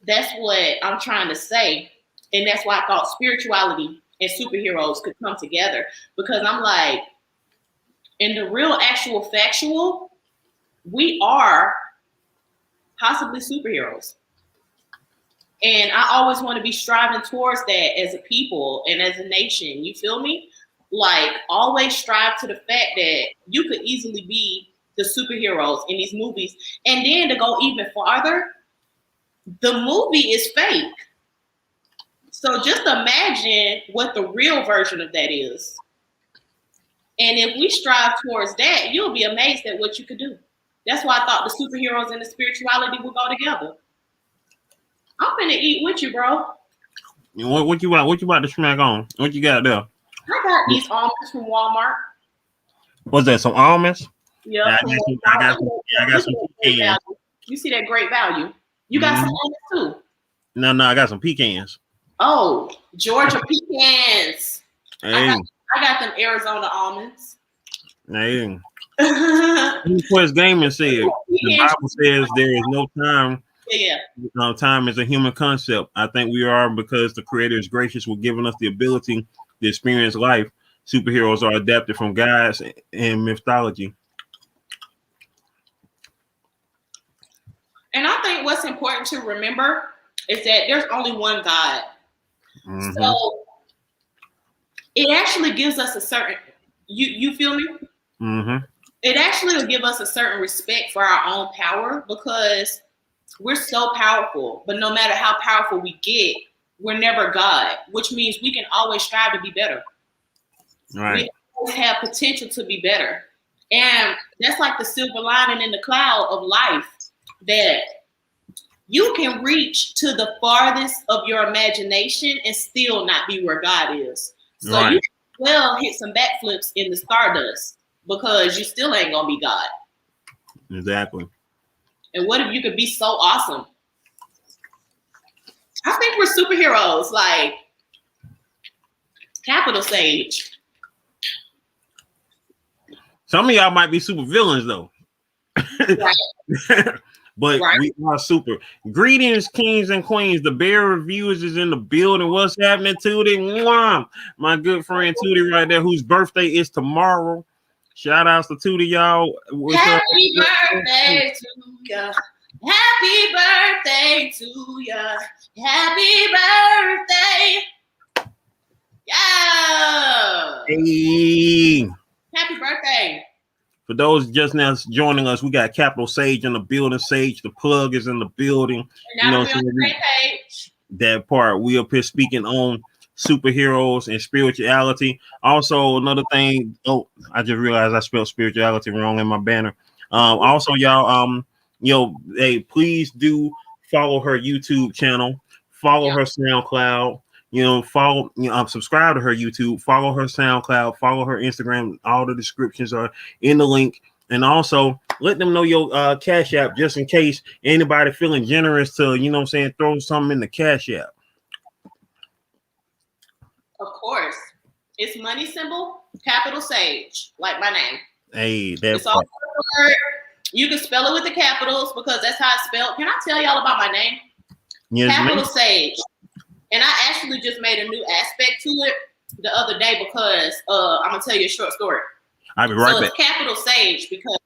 that's what I'm trying to say. And that's why I thought spirituality and superheroes could come together. Because I'm like, in the real, actual, factual, we are possibly superheroes. And I always want to be striving towards that as a people and as a nation. You feel me? Like, always strive to the fact that you could easily be the superheroes in these movies. And then to go even farther, the movie is fake. So just imagine what the real version of that is. And if we strive towards that, you'll be amazed at what you could do. That's why I thought the superheroes and the spirituality would go together. I'm finna eat with you, bro. What you want? What you about to smack on? What you got there? I got these almonds from Walmart. What's that? Some almonds? Yeah, I got some pecans. You see that great value? You got some almonds too? No, I got some pecans. Oh, Georgia pecans. Hey. I got them Arizona almonds. Hey. Quest Gaming said the Bible says there is no time. Yeah. Time is a human concept. I think we are, because the Creator is gracious with giving us the ability to experience life. Superheroes are adapted from gods and mythology. And I think what's important to remember is that there's only one God. Mm-hmm. So it actually gives us a certain, you feel me? Mm-hmm. It actually will give us a certain respect for our own power, because we're so powerful. But no matter how powerful we get, we're never God, which means we can always strive to be better. Right. We always have potential to be better. And that's like the silver lining in the cloud of life, that you can reach to the farthest of your imagination and still not be where God is. So right. You can well hit some backflips in the stardust, because you still ain't gonna be God. Exactly. And what if you could be so awesome? I think we're superheroes, like Capital Sage. Some of y'all might be super villains though. Right. but we are super. Greetings, kings and queens. The Bear Reviewers is in the building. What's happening, Tootie? Mwah! My good friend Tootie right there, whose birthday is tomorrow. Shout outs to Tootie, y'all. Happy birthday to ya. Happy birthday to ya. Happy birthday. Yeah. Hey. Happy birthday. For those just now joining us, we got Capital Sage in the building. Sage, the plug is in the building. And now we're on the same page. That part. We up here speaking on superheroes and spirituality. Also, another thing. Oh, I just realized I spelled spirituality wrong in my banner. Also, y'all, hey, please do follow her YouTube channel, follow her SoundCloud, subscribe to her YouTube, follow her SoundCloud, follow her Instagram. All the descriptions are in the link. And also let them know your Cash App just in case anybody feeling generous to, throw something in the Cash App. Of course. It's money symbol, capital Sage, like my name. Hey, that's all word. You can spell it with the capitals because that's how it's spelled. Can I tell y'all about my name? Yes, capital Sage. And I actually just made a new aspect to it the other day because I'm gonna tell you a short story. I'll be right back. It's capital Sage because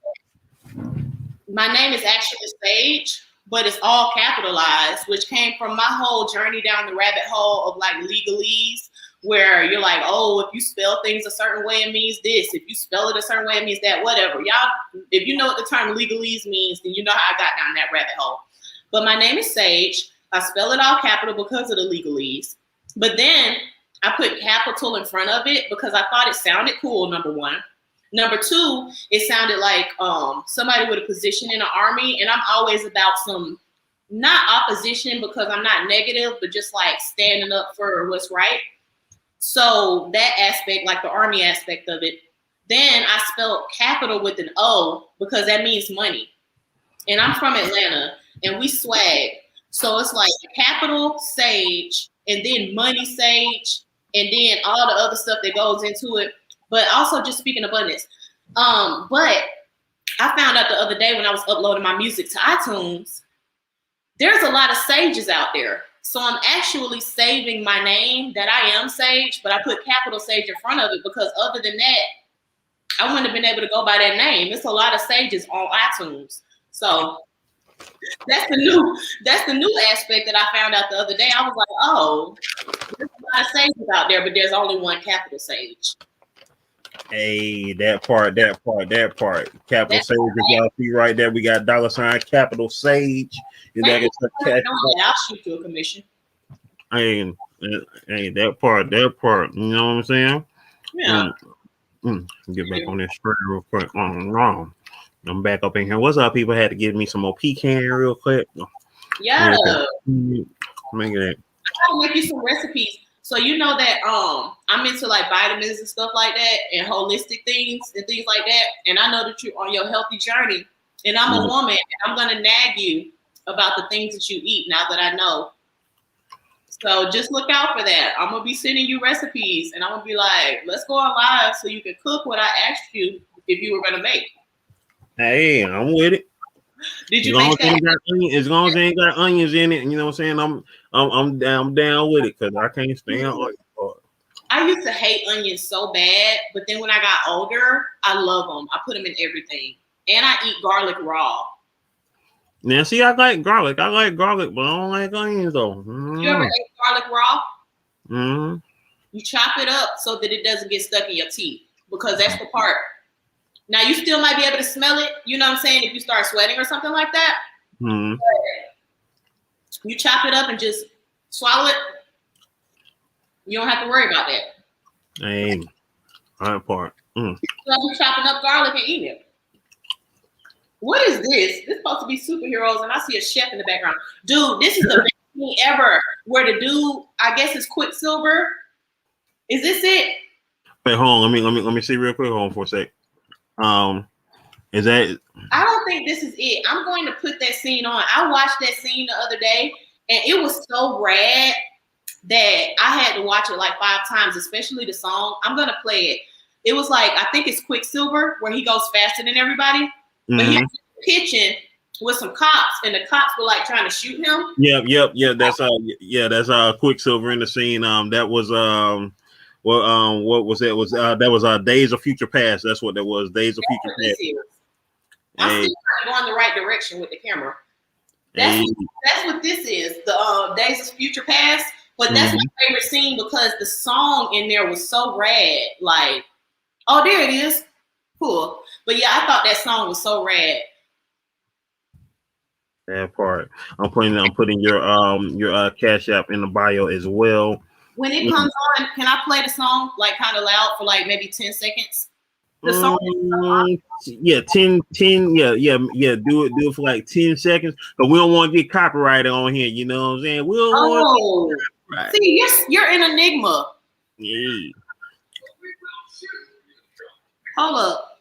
my name is actually Sage, but it's all capitalized, which came from my whole journey down the rabbit hole of like legalese, where you're like, oh, if you spell things a certain way, it means this. If you spell it a certain way, it means that. Whatever. Y'all, if you know what the term legalese means, then you know how I got down that rabbit hole. But my name is Sage. I spell it all capital because of the legalese. But then I put capital in front of it because I thought it sounded cool, number one. Number two, it sounded like somebody with a position in the army. And I'm always about some, not opposition because I'm not negative, but just like standing up for what's right. So that aspect, like the army aspect of it, then I spelled capital with an O because that means money. And I'm from Atlanta and we swag. So it's like capital Sage and then money Sage and then all the other stuff that goes into it. But also just speaking abundance. But I found out the other day when I was uploading my music to iTunes, there's a lot of Sages out there. So I'm actually saving my name that I am Sage, but I put capital Sage in front of it because other than that, I wouldn't have been able to go by that name. It's a lot of Sages on iTunes. So that's the new aspect that I found out the other day. I was like, oh, there's a lot of Sages out there, but there's only one capital Sage. Hey, that part. Capital Sage, y'all see right there. We got $ capital Sage. I'll shoot you a commission. Hey, that part. You know what I'm saying? Yeah. Get back on this screen real quick. Wrong. I'm back up in here. What's up, people? Had to give me some more pecan real quick. Yeah. Make it. I'll make you some recipes. So you know that I'm into like vitamins and stuff like that and holistic things and things like that. And I know that you're on your healthy journey. And I'm a woman and I'm gonna nag you about the things that you eat now that I know. So just look out for that. I'm gonna be sending you recipes and I'm gonna be like, let's go on live so you can cook what I asked you if you were gonna make. Hey, I'm with it. Did you make that? As long as they ain't got onions in it, you know what I'm saying? I'm down with it because I can't stand onions. I used to hate onions so bad, but then when I got older, I love them. I put them in everything, and I eat garlic raw. Now, see, I like garlic, but I don't like onions though. You ever ate garlic raw? Mm-hmm. You chop it up so that it doesn't get stuck in your teeth because that's the part. Now, you still might be able to smell it, you know what I'm saying, if you start sweating or something like that. Mm-hmm. You chop it up and just swallow it. You don't have to worry about that. Hey, that part. So I'm chopping up garlic and eating it. What is this? This is supposed to be superheroes, and I see a chef in the background. Dude, this is the best thing ever. Where the dude, I guess it's Quicksilver. Is this it? Wait, hold on. Let me see real quick. Hold on for a sec. Is that? I don't think this is it. I'm going to put that scene on. I watched that scene the other day, and it was so rad that I had to watch it like 5 times, especially the song. I'm gonna play it. It was like, I think it's Quicksilver where he goes faster than everybody, but he's pitching with some cops, and the cops were like trying to shoot him. Yep. That's Quicksilver in the scene. That was what was that? That was Days of Future Past. That's what that was. Days of Future Past. I'm still trying to go in the right direction with the camera. That's what this is. The Days of Future Past. But that's my favorite scene because the song in there was so rad. Like, oh, there it is. Cool. But yeah, I thought that song was so rad. That part. I'm putting your Cash App in the bio as well. When it comes on, can I play the song like kind of loud for like maybe 10 seconds? The song yeah, 10, do it for like 10 seconds. But we don't want to get copyrighted on here, you know what I'm saying? We don't want to get copyrighted. See, you're an enigma. Yeah. Hold up.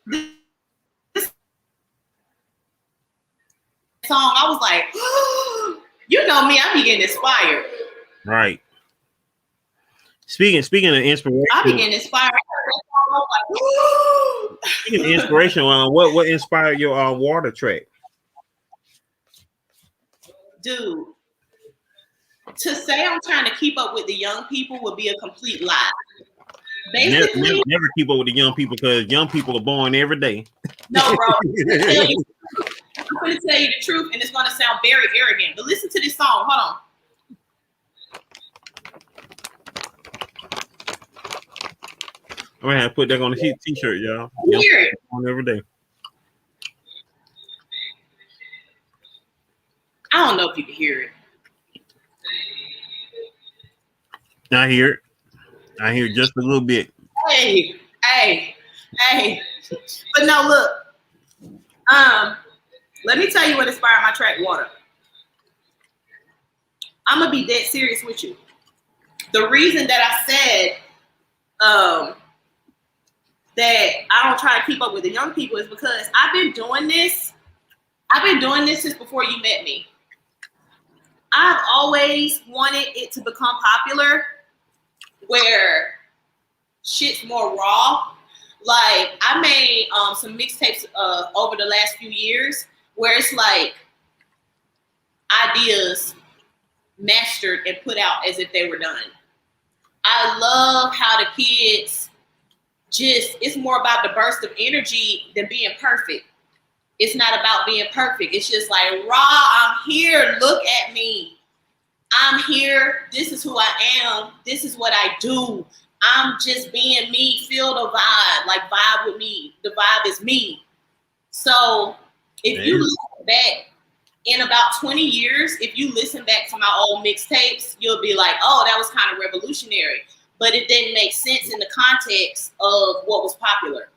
This song, I was like, you know me, I be getting inspired. Right. Speaking of inspiration, I be getting inspired. Speaking of inspiration, what inspired your water track? Dude, to say I'm trying to keep up with the young people would be a complete lie. Basically, never keep up with the young people because young people are born every day. No, bro. I'm going to tell you the truth, and it's going to sound very arrogant. But listen to this song. Hold on. I'm gonna have to put that on the t-shirt, y'all. Hear it. On every day. I don't know if you can hear it. I hear it. I hear just a little bit. Hey. But no, look. Let me tell you what inspired my track, Water. I'm gonna be dead serious with you. The reason that I said that I don't try to keep up with the young people is because I've been doing this since before you met me. I've always wanted it to become popular where shit's more raw. Like I made some mixtapes over the last few years where it's like ideas mastered and put out as if they were done. I love how the kids it's more about the burst of energy than being perfect. It's not about being perfect. It's just like, raw, I'm here. Look at me. I'm here. This is who I am. This is what I do. I'm just being me. Feel the vibe. Like, vibe with me. The vibe is me. So if you look back in about 20 years, if you listen back to my old mixtapes, you'll be like, oh, that was kind of revolutionary. But it didn't make sense in the context of what was popular.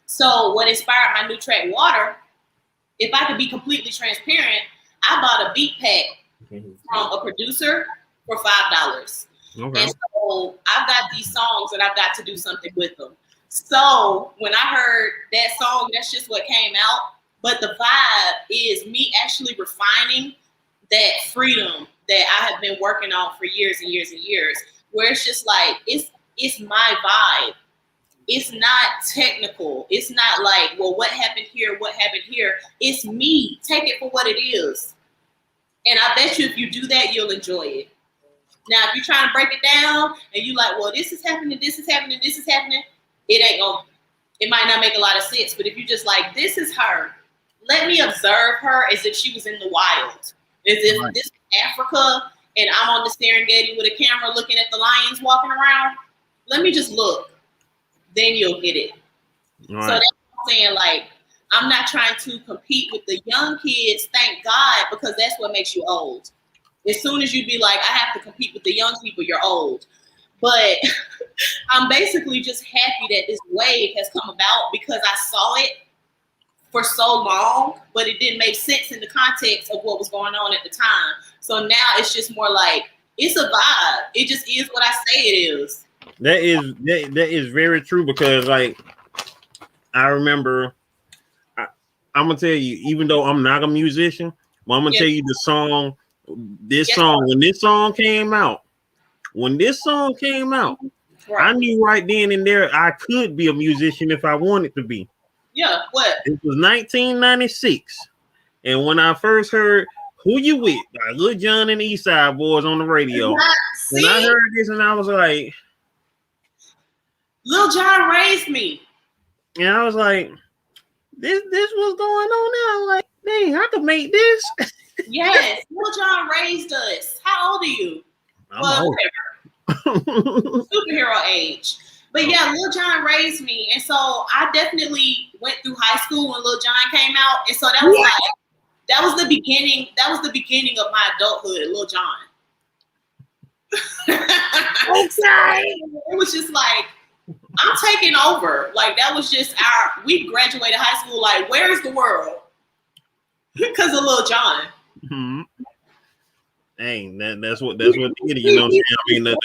So what inspired my new track, Water, if I could be completely transparent, I bought a beat pack from a producer for $5. Okay. And so I've got these songs and I've got to do something with them. So when I heard that song, that's just what came out. But the vibe is me actually refining that freedom that I have been working on for years and years and years. Where it's just like, it's my vibe. It's not technical. It's not like, well, what happened here? What happened here? It's me. Take it for what it is. And I bet you if you do that, you'll enjoy it. Now, if you're trying to break it down and you like, well, this is happening, this is happening, this is happening, it might not make a lot of sense. But if you just like, this is her. Let me observe her as if she was in the wild. As if this is Africa and I'm on the Serengeti with a camera looking at the lions walking around. Let me just look. Then you'll get it. Right. So that's what I'm saying. Like, I'm not trying to compete with the young kids, thank God, because that's what makes you old. As soon as you be like, I have to compete with the young people, you're old. But I'm basically just happy that this wave has come about because I saw it for so long, but it didn't make sense in the context of what was going on at the time. So now it's just more like, it's a vibe. It just is what I say it is. That is very true because, like, I remember, I'm gonna tell you, even though I'm not a musician, but I'm gonna tell you the song. When this song came out, right. I knew right then and there I could be a musician if I wanted to be. Yeah, what? It was 1996. And when I first heard "Who You With" by Lil Jon and the East Side Boys on the radio, when I heard this, and I was like, Lil Jon raised me. and I was like, this what's going on now? I'm like, dang, I could make this. Yes, Lil Jon raised us. How old are you? I'm old. Superhero age. But yeah, Lil Jon raised me, and so I definitely went through high school when Lil Jon came out, and so that was that was the beginning. That was the beginning of my adulthood, Lil Jon. Okay. It was just like, I'm taking over. Like, that was just we graduated high school. Like, where's the world? Because of Lil Jon. Mm-hmm. Dang, that's what did it, you know what I'm saying? I mean, the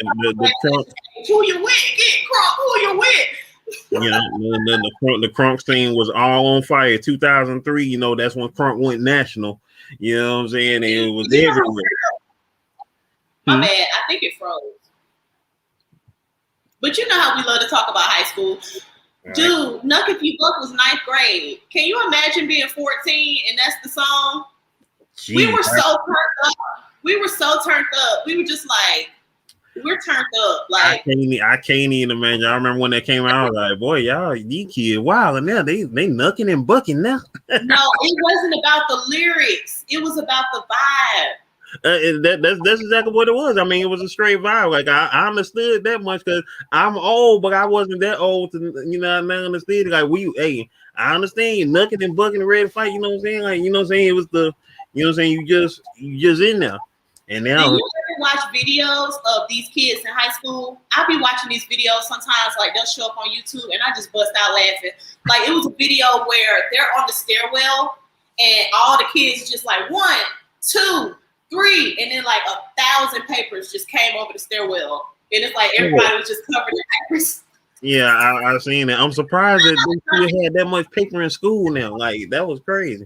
crunk. Who you with? Get crunk. Who you with? Yeah, the crunk scene was all on fire. 2003, you know, that's when crunk went national. You know what I'm saying? And it was everywhere. My bad. I think it froze. But you know how we love to talk about high school. Right. Dude, Nuck If You Buck was 9th grade. Can you imagine being 14 and that's the song? Jeez, we were so turned up. We were just like, we're turned up. Like, I can't even imagine. I remember when that came out, I was like, boy, y'all, these kids wild, and now they knucking and bucking now. No, it wasn't about the lyrics. It was about the vibe. That's exactly what it was. I mean, it was a straight vibe. Like I understood that much because I'm old, but I wasn't that old to, you know, I understood it. Like I understand you knucking and bucking and ready to fight. You know what I'm saying? Like, you know what I'm saying? It was the, you know what I'm saying? You just in there. And now, do you ever watch videos of these kids in high school? I'll be watching these videos sometimes, like they'll show up on YouTube, and I just bust out laughing. Like, it was a video where they're on the stairwell, and all the kids just like 1, 2, 3, and then like 1,000 papers just came over the stairwell, and it's like everybody was just covered in papers. Yeah, I've seen it. I'm surprised that they still had that much paper in school now. Like, that was crazy.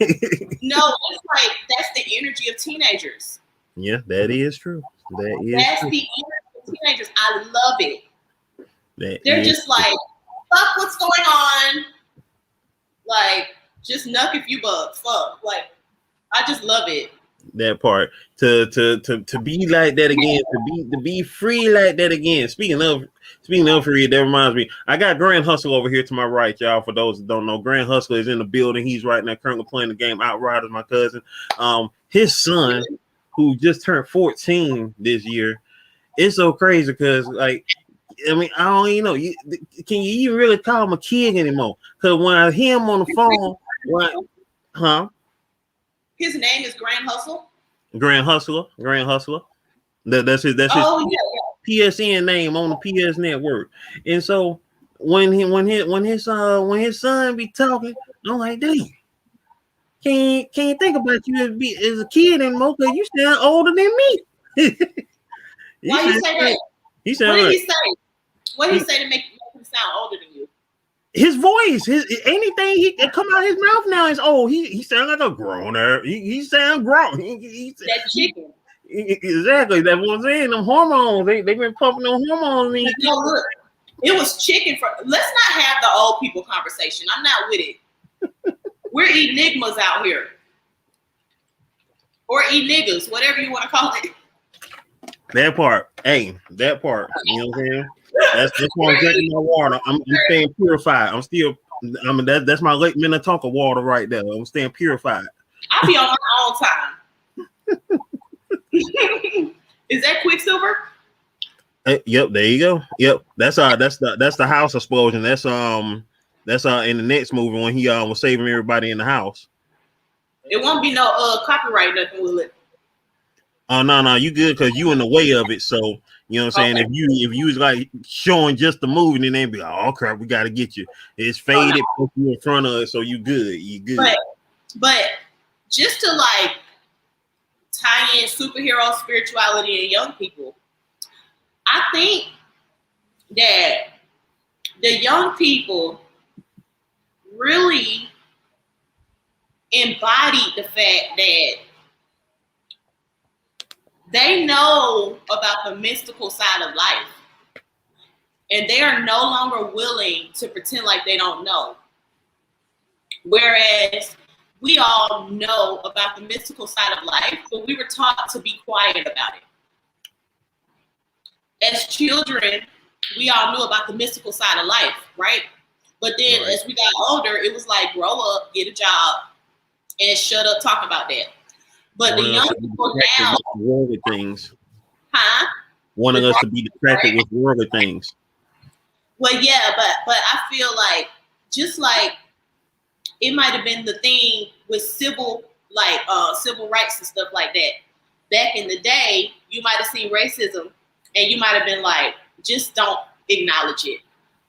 No, it's like that's the energy of teenagers. Yeah, that is true. That's true. The energy of teenagers. I love it. They're just like, fuck what's going on. Like, just Nuck If You Buck. Fuck. Like, I just love it. That part. To be like that again, to be free like that again. Speaking of free, that reminds me. I got Grand Hustle over here to my right, y'all. For those that don't know, Grand Hustle is in the building. He's right now currently playing the game Outriders, my cousin. His son, who just turned 14 this year. It's so crazy because, like, I mean, I don't even know. Can you even really call him a kid anymore? Because when I hear him on the phone, his name is Grand Hustle. Grand Hustler. That's his PSN name on the PS network. And so when his son be talking, I'm like, dang. Can't think about you as a kid anymore because you sound older than me. Why you say that? What did he say? What did he say to make him sound older than you? His voice, anything he come out of his mouth now is old. He sounds like a grown-up. He sounds grown. That chicken. Exactly. That's what I'm saying. Them hormones, they've been pumping them hormones. No, look, it was chicken for. Let's not have the old people conversation. I'm not with it. We're enigmas out here. Or niggas, whatever you want to call it. That part. Hey, that part. You know what I'm saying? That's why I'm drinking my water. I'm staying purified. That's my Lake Minnetonka water right there. I'm staying purified. I'll be on my own time. Is that Quicksilver? Yep, there you go. Yep. That's the house explosion. That's in the next movie when he was saving everybody in the house. It won't be no copyright nothing, will it? No, you good because you in the way of it. So you know what I'm saying. Okay. If you was like showing just the movie, then they'd be like, oh crap, we got to get you. It's faded, put you in front of it, so you good. You good. But just to like tie in superhero spirituality and young people, I think that the young people really embodied the fact that they know about the mystical side of life, and they are no longer willing to pretend like they don't know. Whereas we all know about the mystical side of life, but we were taught to be quiet about it. As children, we all knew about the mystical side of life, right? But then as we got older, it was like, grow up, get a job, and shut up talking about that. But the young people now, worldly things, wanting us to be distracted with worldly things. Well, yeah, but I feel like just like it might have been the thing with civil rights and stuff like that. Back in the day, you might have seen racism and you might have been like, just don't acknowledge it.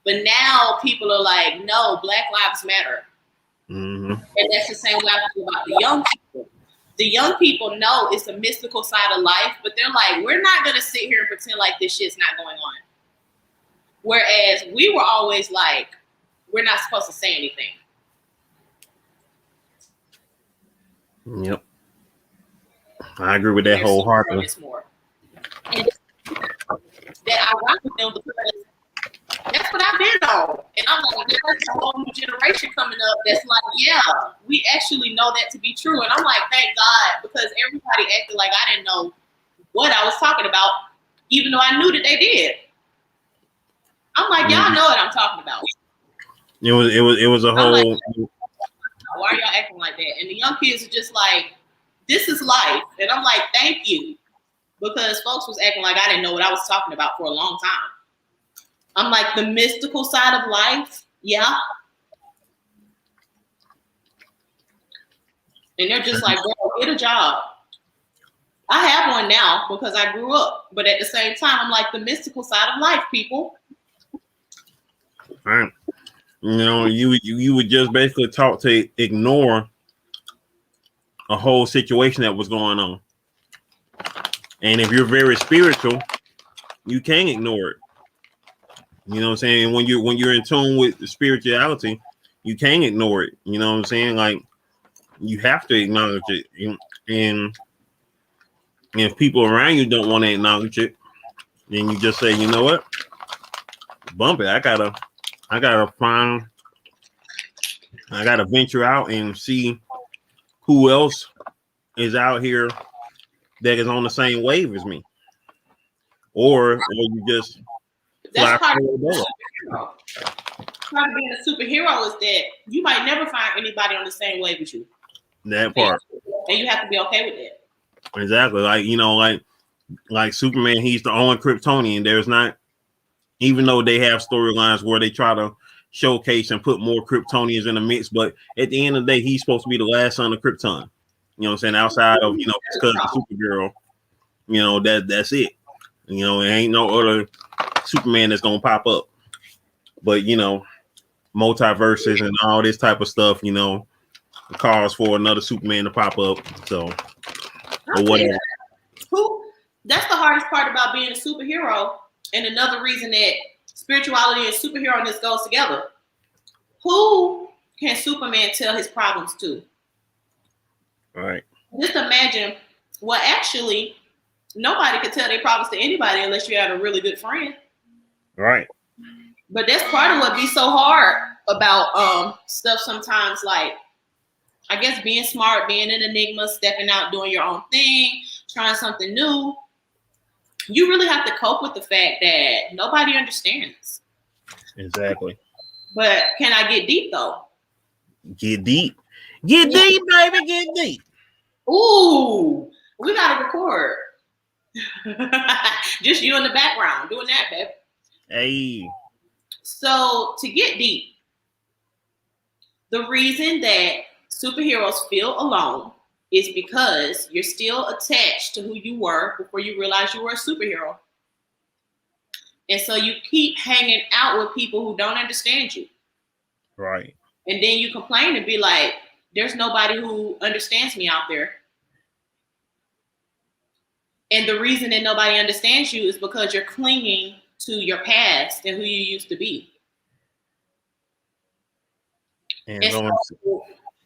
But now people are like, no, Black Lives Matter. Mm-hmm. And that's the same way I feel about the young people. The young people know it's a mystical side of life, but they're like, we're not going to sit here and pretend like this shit's not going on. Whereas we were always like, we're not supposed to say anything. Yep. I agree with that wholeheartedly. And that I rock with them because that's what I've been on. And I'm like, there's a whole new generation coming up that's like, yeah, we actually know that to be true. And I'm like, thank God, because everybody acted like I didn't know what I was talking about, even though I knew that they did. I'm like, y'all know what I'm talking about. It was a whole. Like, why are y'all acting like that? And the young kids are just like, this is life. And I'm like, thank you. Because folks was acting like I didn't know what I was talking about for a long time. I'm like, the mystical side of life, yeah. And they're just like, bro, get a job. I have one now because I grew up. But at the same time, I'm like, the mystical side of life, people. Right. You know, you would just basically talk to ignore a whole situation that was going on. And if you're very spiritual, you can't ignore it. You know what I'm saying? And when you're in tune with the spirituality, you can't ignore it. You know what I'm saying? Like, you have to acknowledge it. And if people around you don't want to acknowledge it, then you just say, you know what? Bump it. I gotta venture out and see who else is out here that is on the same wave as me. Or you just that's part of being a superhero is that you might never find anybody on the same wave as you. That part. And you have to be okay with that. Exactly. Like, you know, like Superman, he's the only Kryptonian. There's not, even though they have storylines where they try to showcase and put more Kryptonians in the mix, but at the end of the day, he's supposed to be the last son of Krypton. You know what I'm saying? Outside of, you know, his cousin Supergirl, you know, that's it. You know, there ain't no other Superman that's gonna pop up. But, you know, multiverses and all this type of stuff, you know, calls for another Superman to pop up. So, or whatever. That's the hardest part about being a superhero. And another reason that spirituality and superhero-ness goes together. Who can Superman tell his problems to? All right. Just imagine, well, actually, nobody could tell their problems to anybody unless you had a really good friend. Right. But that's part of what be so hard about stuff sometimes, like, I guess being smart, being an enigma, stepping out, doing your own thing, trying something new. You really have to cope with the fact that nobody understands. Exactly. But can I get deep though? Get deep. Get deep, baby. Get deep. Ooh, we gotta record. Just you in the background doing that, babe. Hey. So to get deep, the reason that superheroes feel alone is because you're still attached to who you were before you realized you were a superhero. And so you keep hanging out with people who don't understand you. Right. And then you complain and be like, there's nobody who understands me out there. And the reason that nobody understands you is because you're clinging to your past and who you used to be. And so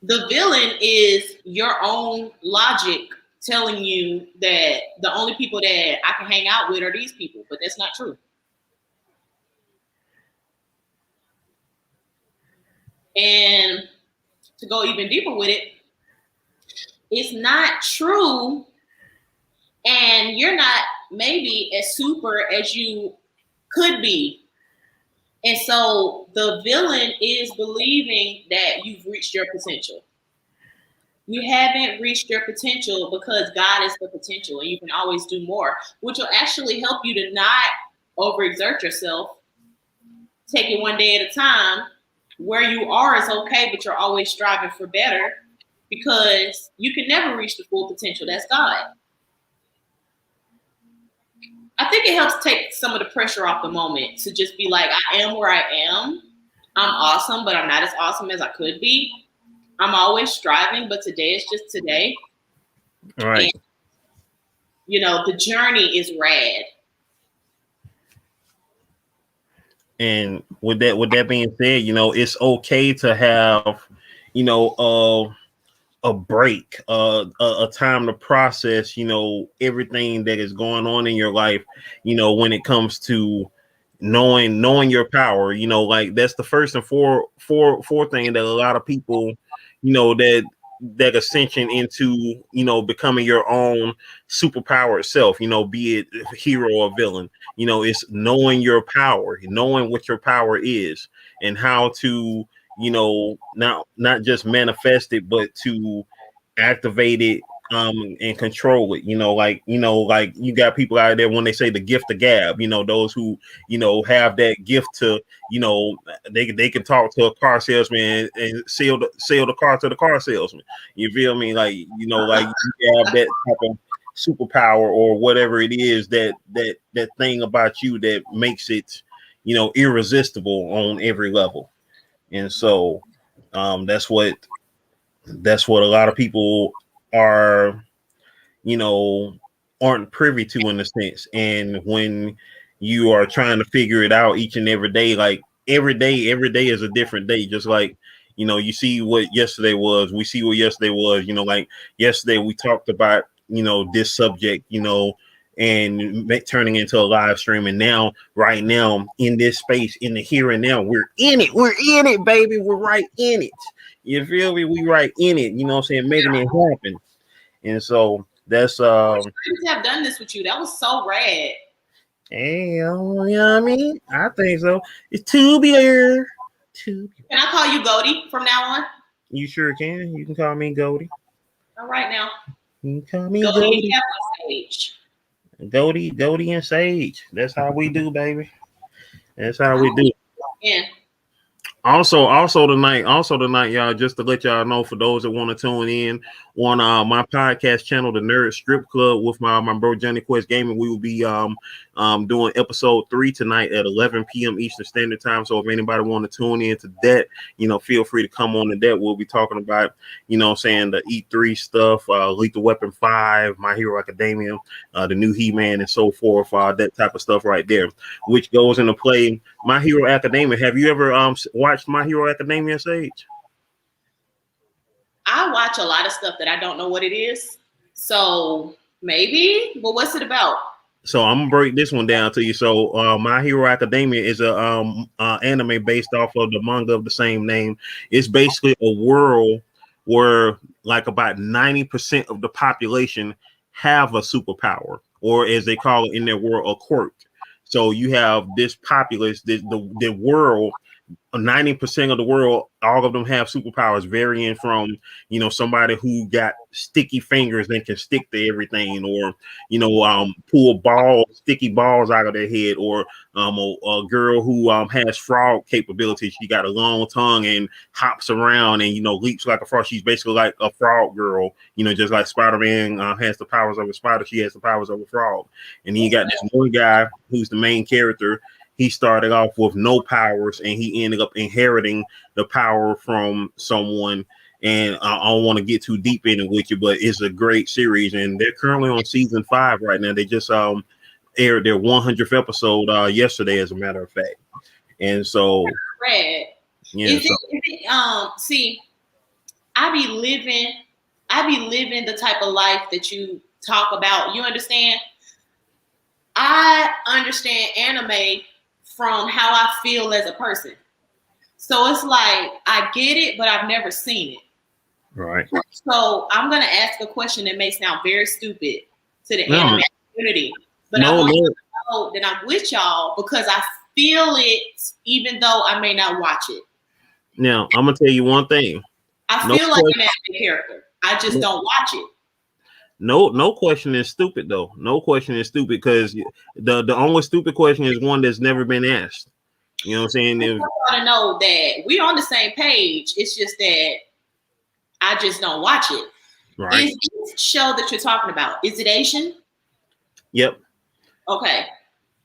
the villain is your own logic telling you that the only people that I can hang out with are these people, but that's not true. And to go even deeper with it, it's not true, and you're not maybe as super as you could be. And so the villain is believing that you've reached your potential. You haven't reached your potential because God is the potential and you can always do more, which will actually help you to not overexert yourself. Take it one day at a time. Where you are is okay, but you're always striving for better because you can never reach the full potential. That's God. I think it helps take some of the pressure off the moment to just be like, I am where I am. I'm awesome, but I'm not as awesome as I could be. I'm always striving, but today is just today. All right. And, the journey is rad. And with that being said, it's okay to have, a break, a time to process, everything that is going on in your life, when it comes to knowing your power, like that's the first and four thing that a lot of people, that ascension into, becoming your own superpower itself, be it hero or villain, it's knowing your power, knowing what your power is and how to, not just manifest it, but to activate it and control it. Like you got people out there when they say the gift of gab, those who, have that gift to, they can talk to a car salesman and sell the car to the car salesman. You feel me? Like, like you have that type of superpower or whatever it is that thing about you that makes it, irresistible on every level. And so that's what a lot of people are, aren't privy to in a sense. And when you are trying to figure it out each and every day, like every day is a different day. Just like, you see what yesterday was, we see what yesterday was, like yesterday we talked about, this subject, and turning into a live stream. And now, right now, in this space, in the here and now, we're in it, baby. We're right in it. You feel me? We right in it, what I'm saying, making it happen. And so that's I have done this with you. That was so rad. hey, you know what I mean? I think so. It's tubular. Can I call you Goldie from now on? You sure can. You can call me Goldie. All right now. You can call me Goldie. Goldie and Sage. That's how we do, baby. That's how we do. Yeah. Also tonight, y'all, just to let y'all know, for those that want to tune in on my podcast channel, the Nerd Strip Club, with my bro Johnny Quest Gaming, we will be doing episode 3 tonight at 11 p.m. Eastern Standard Time. So if anybody want to tune in to that, feel free to come on to that. We'll be talking about, saying the E3 stuff, Lethal Weapon 5, My Hero Academia, the new He-Man, and so forth, that type of stuff right there, which goes into play My Hero Academia. Have you ever watched My Hero Academia, Sage? I watch a lot of stuff that I don't know what it is. So maybe, but what's it about? So I'm gonna break this one down to you. So My Hero Academia is a anime based off of the manga of the same name. It's basically a world where like about 90% of the population have a superpower, or as they call it in their world, a quirk. So you have this populace, the world, 90% of the world, all of them have superpowers, varying from, somebody who got sticky fingers and can stick to everything, or, pull sticky balls out of their head, or a girl who has frog capabilities. She got a long tongue and hops around and, leaps like a frog. She's basically like a frog girl, just like Spider-Man has the powers of a spider. She has the powers of a frog. And then you got this one guy who's the main character. He started off with no powers and he ended up inheriting the power from someone. And I don't want to get too deep in it with you, but it's a great series. And they're currently on season 5 right now. They just aired their 100th episode yesterday, as a matter of fact. And so, yeah. See, I be living the type of life that you talk about. You understand? I understand anime from how I feel as a person. So it's like, I get it, but I've never seen it. Right. So I'm gonna ask a question that may sound very stupid to the anime community, but I No, want no. you to know that I'm with y'all because I feel it, even though I may not watch it. Now I'm gonna tell you one thing. I No feel like an anime character. I just don't watch it. No question is stupid though. No question is stupid because the only stupid question is one that's never been asked. You know what I'm saying? I want y'all to know that we're on the same page. It's just that I just don't watch it. Right. Is this show that you're talking about, is it Asian? Yep. Okay.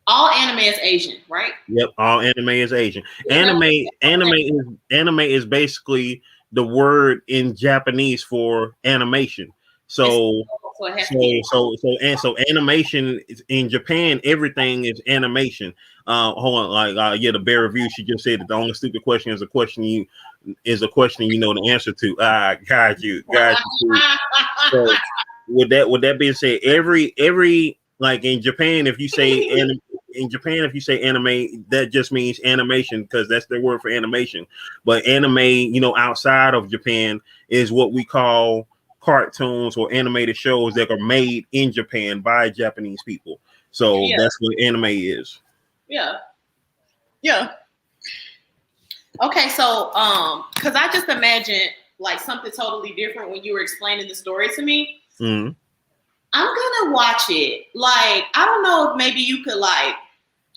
All anime is Asian, right? Yep. All anime is Asian. Anime is basically the word in Japanese for animation. So animation is, in Japan, everything is animation. Hold on, the bear review. She just said that the only stupid question is a question you know the answer to. Got you. So with that being said, every like in Japan, if you say anime, that just means animation because that's their word for animation. But anime, outside of Japan is what we call cartoons or animated shows that are made in Japan by Japanese people. So that's what anime is. Yeah. Okay, so because I just imagined like something totally different when you were explaining the story to me. Mm-hmm. I'm gonna watch it. Like, I don't know if maybe you could I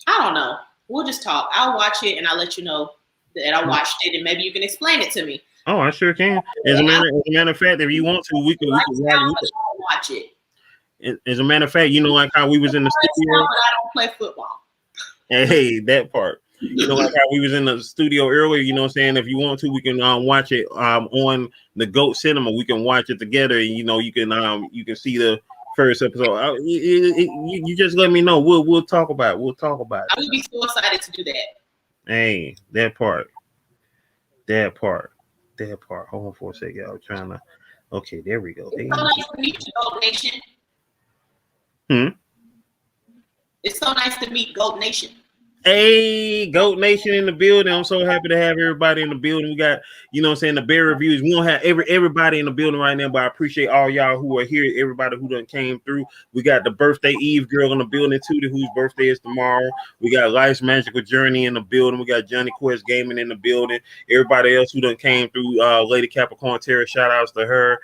don't know. We'll just talk. I'll watch it and I'll let you know that I watched it and maybe you can explain it to me. Oh, I sure can. As a matter of fact, if you want to, we can watch it. As a matter of fact, like how we was in the studio. But I don't play football. Hey, that part. Like how we was in the studio earlier, you know what I'm saying? If you want to, we can watch it on the GOAT Cinema. We can watch it together and you can see the first episode. You just let me know. We'll talk about it. I would be so excited to do that. Hey, that part. Hold on for a second. I was trying to. Okay, there we go. It's so nice to meet you, GOAT Nation. It's so nice to meet GOAT Nation. Hey, GOAT Nation in the building. I'm so happy to have everybody in the building. We got, the bear reviews. We don't have everybody in the building right now, but I appreciate all y'all who are here. Everybody who done came through. We got the birthday Eve girl in the building too, whose birthday is tomorrow. We got Life's Magical Journey in the building. We got Johnny Quest Gaming in the building. Everybody else who done came through. Lady Capricorn Terra, shout outs to her.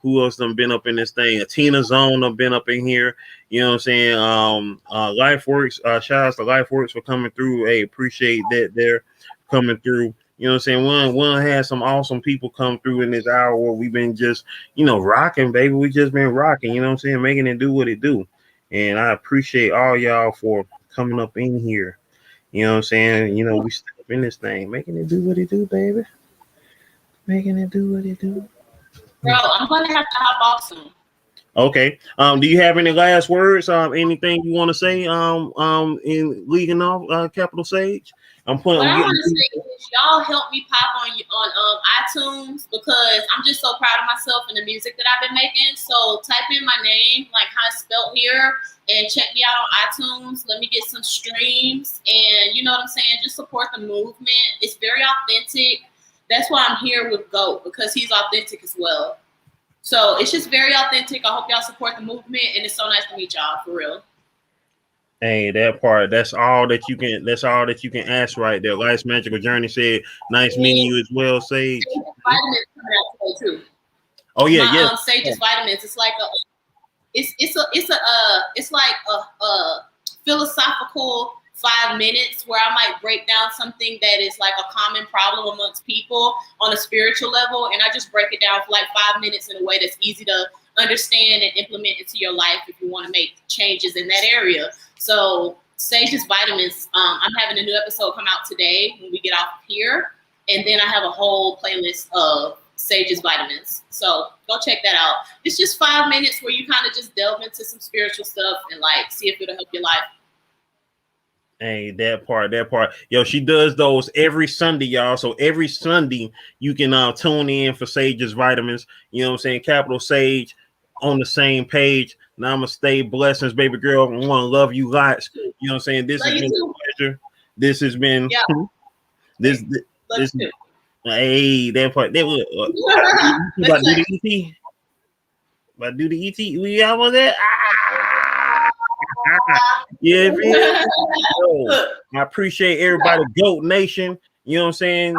Who else done been up in this thing? Tina Zone done been up in here. You know what I'm saying? LifeWorks, shout outs to LifeWorks for coming through. Hey, appreciate that they're coming through. You know what I'm saying? One had some awesome people come through in this hour where we've been just, rocking, baby. We just been rocking, you know what I'm saying? Making it do what it do. And I appreciate all y'all for coming up in here. You know what I'm saying? We step in this thing, making it do what it do, baby. Making it do what it do. Bro, I'm gonna have to hop off soon. Okay. Do you have any last words? Anything you want to say? In leading off, Capital Sage. I'm putting. What I want to say is, y'all help me pop on iTunes because I'm just so proud of myself and the music that I've been making. So type in my name, like how it's spelled here, and check me out on iTunes. Let me get some streams, and you know what I'm saying. Just support the movement. It's very authentic. That's why I'm here with GOAT, because he's authentic as well. So it's just very authentic. I hope y'all support the movement, and it's so nice to meet y'all, for real. Hey, that part. That's all that you can ask right there. Life's Magical Journey said, "Nice meeting you as well, Sage." Vitamins coming out today too. Oh yeah, Sage's vitamins. It's like it's like a philosophical 5 minutes where I might break down something that is like a common problem amongst people on a spiritual level, and I just break it down for like 5 minutes in a way that's easy to understand and implement into your life if you want to make changes in that area. So Sage's Vitamins, I'm having a new episode come out today when we get off here, and then I have a whole playlist of Sage's Vitamins. So go check that out. It's just 5 minutes where you kind of just delve into some spiritual stuff and like see if it'll help your life. Hey, that part. Yo, she does those every Sunday, y'all. So every Sunday you can tune in for Sage's Vitamins. You know what I'm saying? Capital Sage on the same page. Namaste, blessings, baby girl. I want to love you lots. You know what I'm saying? This has been a pleasure. This has been Hey, that part. That was you about to do the ET. About to do the ET. We almost there. Yeah, yo, I appreciate everybody. Goat Nation. You know what I'm saying?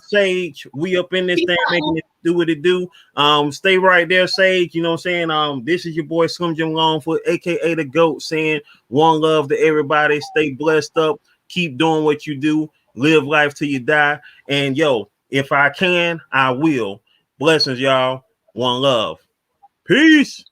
Sage, we up in this thing making it do what it do. Stay right there, Sage. You know what I'm saying? This is your boy Slim Jim Longfoot, aka the GOAT, saying one love to everybody. Stay blessed up. Keep doing what you do. Live life till you die. And yo, if I can, I will. Blessings, y'all. One love. Peace.